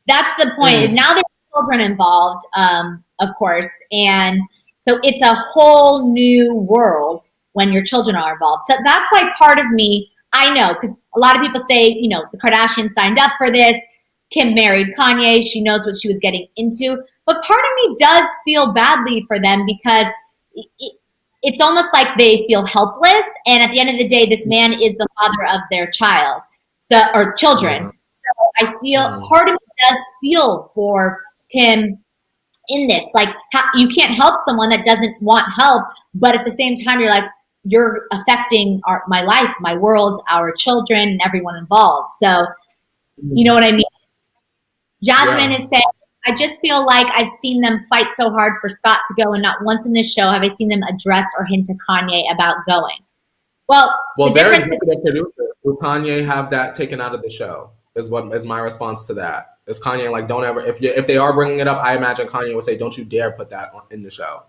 [SPEAKER 1] That's the point. Now there's children involved, of course. And so it's a whole new world when your children are involved. So that's why part of me, I know, because a lot of people say, you know, the Kardashians signed up for this. Kim married Kanye. She knows what she was getting into. But part of me does feel badly for them, because it's almost like they feel helpless. And at the end of the day, this man is the father of their child. Or children.
[SPEAKER 2] Yeah.
[SPEAKER 1] So I feel, part of me does feel for Kim in this. Like, you can't help someone that doesn't want help, but at the same time, you're like, you're affecting my life, my world, our children, and everyone involved. So, you know what I mean? Jasmine is saying, I just feel like I've seen them fight so hard for Scott to go, and not once in this show have I seen them address or hint to Kanye about going. Well,
[SPEAKER 2] their executive producer, will Kanye have that taken out of the show? Is my response to that. Is Kanye like, don't ever, if they are bringing it up, I imagine Kanye would say, don't you dare put that in the show.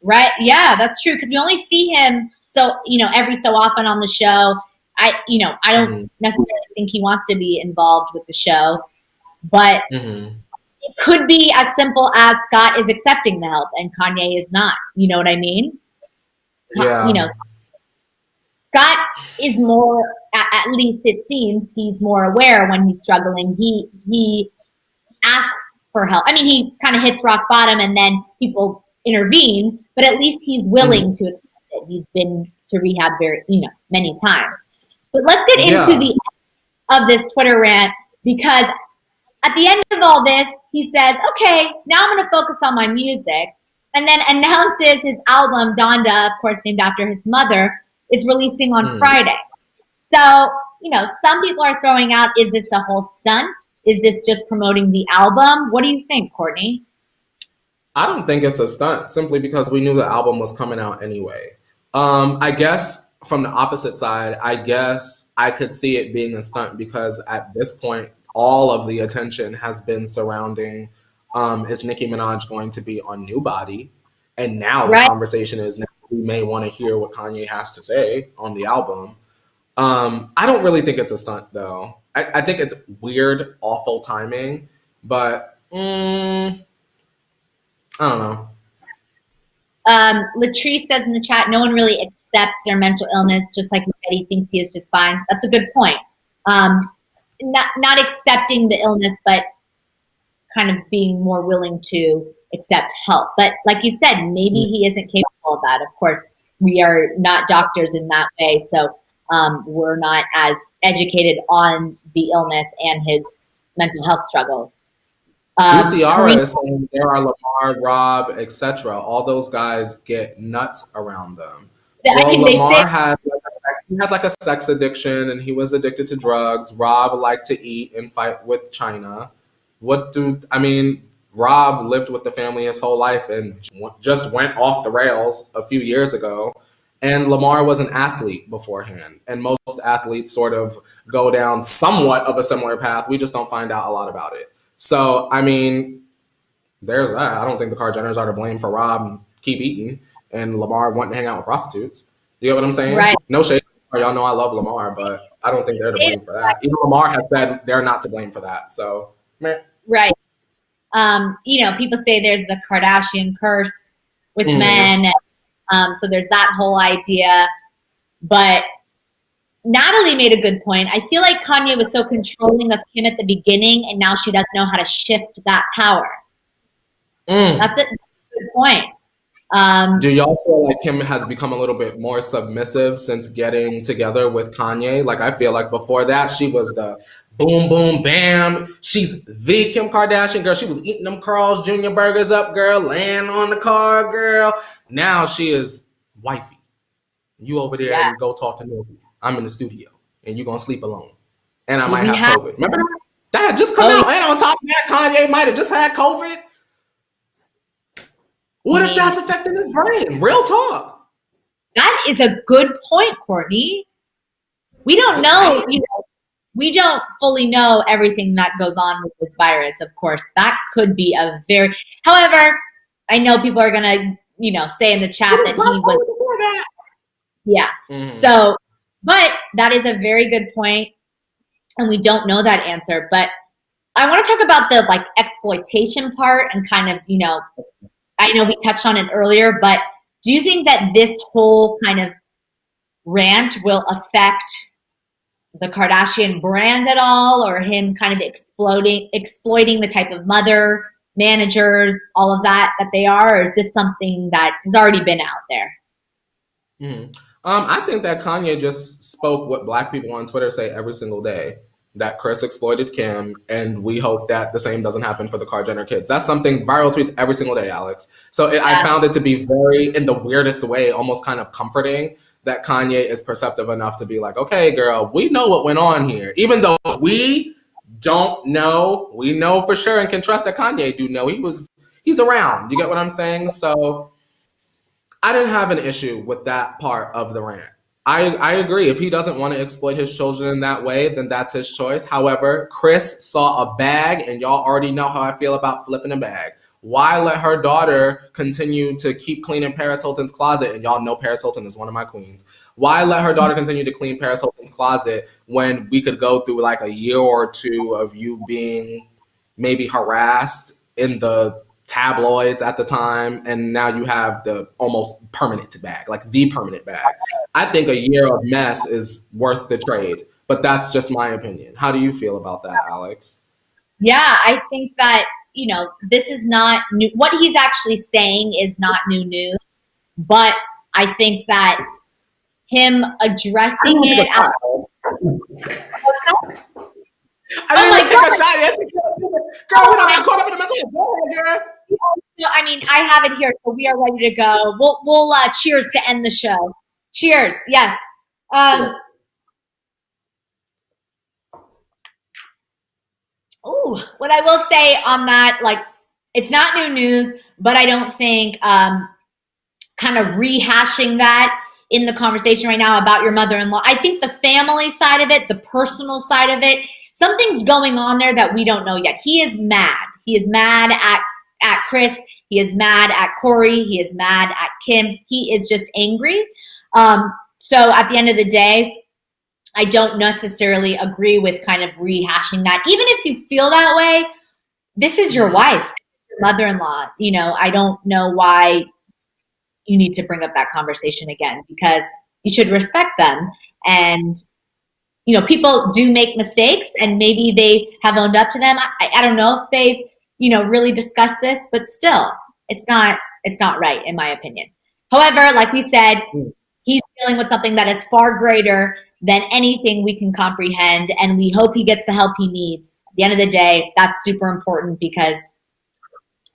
[SPEAKER 1] Right? Yeah, that's true. Because we only see him every so often on the show. I don't necessarily think he wants to be involved with the show, but it could be as simple as Scott is accepting the help and Kanye is not. You know what I mean?
[SPEAKER 2] Yeah.
[SPEAKER 1] Scott is more, at least it seems, he's more aware when he's struggling. He asks for help. I mean, he kind of hits rock bottom and then people intervene, but at least he's willing to accept it. He's been to rehab many times. But let's get into the end of this Twitter rant, because at the end of all this, he says, okay, now I'm going to focus on my music, and then announces his album, Donda, of course, named after his mother, is releasing on Friday. So, some people are throwing out, is this a whole stunt? Is this just promoting the album? What do you think, Courtney?
[SPEAKER 2] I don't think it's a stunt, simply because we knew the album was coming out anyway. I guess from the opposite side, I guess I could see it being a stunt, because at this point, all of the attention has been surrounding, is Nicki Minaj going to be on New Body? And now the conversation is, now we may want to hear what Kanye has to say on the album. I don't really think it's a stunt, though. I think it's weird, awful timing, but I don't know.
[SPEAKER 1] Latrice says in the chat, no one really accepts their mental illness, just like he said, he thinks he is just fine. That's a good point. Not accepting the illness, but kind of being more willing to accept help. But like you said, maybe he isn't capable of that. Of course, we are not doctors in that way, so we're not as educated on the illness and his mental health struggles.
[SPEAKER 2] Ciara is saying there are Lamar, Rob, etc. All those guys get nuts around them. Lamar had like a sex addiction, and he was addicted to drugs. Rob liked to eat and fight with China. Rob lived with the family his whole life and just went off the rails a few years ago. And Lamar was an athlete beforehand. And most athletes sort of go down somewhat of a similar path. We just don't find out a lot about it. So, there's that. I don't think the Kardashians are to blame for Rob keep eating and Lamar wanting to hang out with prostitutes. You get what I'm saying?
[SPEAKER 1] Right.
[SPEAKER 2] No shade. Y'all know I love Lamar, but I don't think they're to blame for that. Even Lamar has said they're not to blame for that. So, man.
[SPEAKER 1] Right. People say there's the Kardashian curse with men. So there's that whole idea. But Natalie made a good point. I feel like Kanye was so controlling of Kim at the beginning, and now she doesn't know how to shift that power. That's a good point.
[SPEAKER 2] Do y'all feel like Kim has become a little bit more submissive since getting together with Kanye? Like, I feel like before that, she was the boom, boom, bam. She's the Kim Kardashian girl. She was eating them Carl's Jr. burgers up, girl, laying on the car, girl. Now she is wifey. You over there and go talk to me. I'm in the studio, and you're going to sleep alone. And I might have COVID. Remember that? That had just come out. And on top of that, Kanye might have just had COVID. What if that's affecting his brain? Real talk.
[SPEAKER 1] That is a good point, Courtney. We don't know. We don't fully know everything that goes on with this virus, of course. That could be however, I know people are going to, say in the chat that he was before that. Yeah. So, but that is a very good point, and we don't know that answer. But I want to talk about the exploitation part and kind of, I know we touched on it earlier, but do you think that this whole kind of rant will affect the Kardashian brand at all, or him kind of exploiting the type of mother, managers, all of that they are, or is this something that has already been out there?
[SPEAKER 2] I think that Kanye just spoke what Black people on Twitter say every single day, that Kris exploited Kim, and we hope that the same doesn't happen for the Kar Jenner kids. That's something viral tweets every single day, Alex. So I found it to be very, in the weirdest way, almost kind of comforting that Kanye is perceptive enough to be like, okay, girl, we know what went on here. Even though we don't know, we know for sure and can trust that Kanye do know. He's around. You get what I'm saying? So I didn't have an issue with that part of the rant. I agree. If he doesn't want to exploit his children in that way, then that's his choice. However, Kris saw a bag, and y'all already know how I feel about flipping a bag. Why let her daughter continue to keep cleaning Paris Hilton's closet? And y'all know Paris Hilton is one of my queens. Why let her daughter continue to clean Paris Hilton's closet when we could go through a year or two of you being maybe harassed in the tabloids at the time, and now you have the almost permanent bag, the permanent bag. I think a year of mess is worth the trade, but that's just my opinion. How do you feel about that, Alex?
[SPEAKER 1] Yeah, I think that, this is not new. What he's actually saying is not new news, but I think that him addressing it.
[SPEAKER 2] I didn't even take a shot yesterday. Girl, we don't get caught up in the mental health, girl.
[SPEAKER 1] I mean, I have it here, so we are ready to go. We'll cheers to end the show. Cheers. Yes. What I will say on that, it's not new news, but I don't think kind of rehashing that in the conversation right now about your mother-in-law. I think the family side of it, the personal side of it, something's going on there that we don't know yet. He is mad. He is mad at Kris. He is mad at Corey. He is mad at Kim. He is just angry. So at the end of the day, I don't necessarily agree with kind of rehashing that. Even if you feel that way, this is your wife, your mother-in-law. I don't know why you need to bring up that conversation again, because you should respect them. And, people do make mistakes, and maybe they have owned up to them. I don't know if they've, really discussed this, but still, it's not right, in my opinion. However, like we said, he's dealing with something that is far greater than anything we can comprehend, and we hope he gets the help he needs. At the end of the day, that's super important because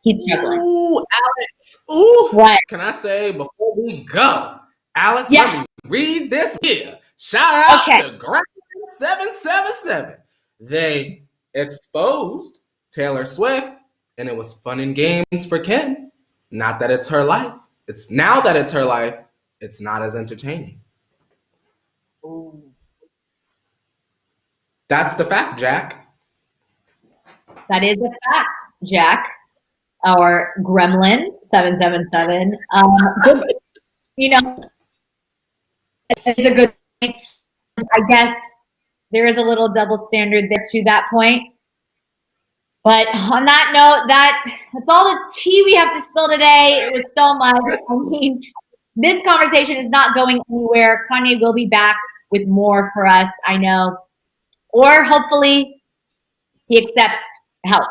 [SPEAKER 1] he's struggling.
[SPEAKER 2] Ooh, Alex. Ooh.
[SPEAKER 1] What?
[SPEAKER 2] Can I say before we go, Alex,
[SPEAKER 1] yes.
[SPEAKER 2] Let me read this here. Shout out to Grant 777. They exposed Taylor Swift, and it was fun and games for Kim. Not that it's her life. It's now that it's her life, it's not as entertaining.
[SPEAKER 1] Ooh.
[SPEAKER 2] That's the fact, Jack.
[SPEAKER 1] That is a fact, Jack. Our Gremlin 777. It's a good point. I guess there is a little double standard there to that point. But on that note, that's all the tea we have to spill today. It was so much. I mean, this conversation is not going anywhere. Kanye will be back with more for us, I know. Or hopefully he accepts help.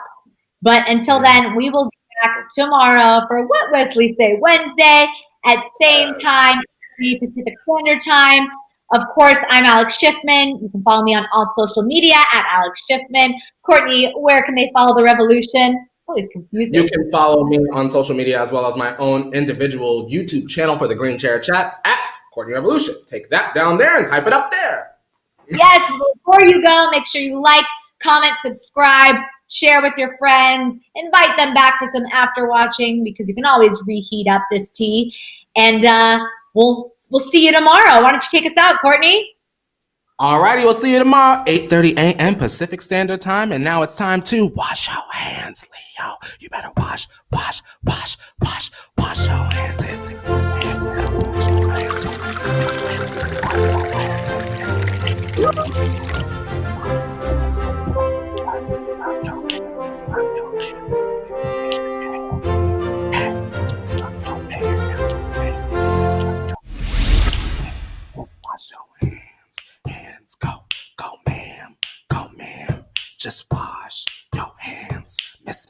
[SPEAKER 1] But until then, we will be back tomorrow for What Wesley Say Wednesday at same time, Pacific Standard Time. Of course, I'm Alex Schiffman. You can follow me on all social media at Alex Schiffman. Courtney, where can they follow the revolution? It's always confusing.
[SPEAKER 2] You can follow me on social media as well as my own individual YouTube channel for the Green Chair Chats at Courtney Revolution. Take that down there and type it up there.
[SPEAKER 1] Yes, before you go, make sure you like, comment, subscribe, share with your friends, invite them back for some after watching because you can always reheat up this tea. And we'll see you tomorrow. Why don't you take us out, Courtney?
[SPEAKER 2] Alrighty, we'll see you tomorrow, 8:30 a.m. Pacific Standard Time. And now it's time to wash your hands, Leo. You better wash your hands. Wash your hands. Hands, go, ma'am. Just wash.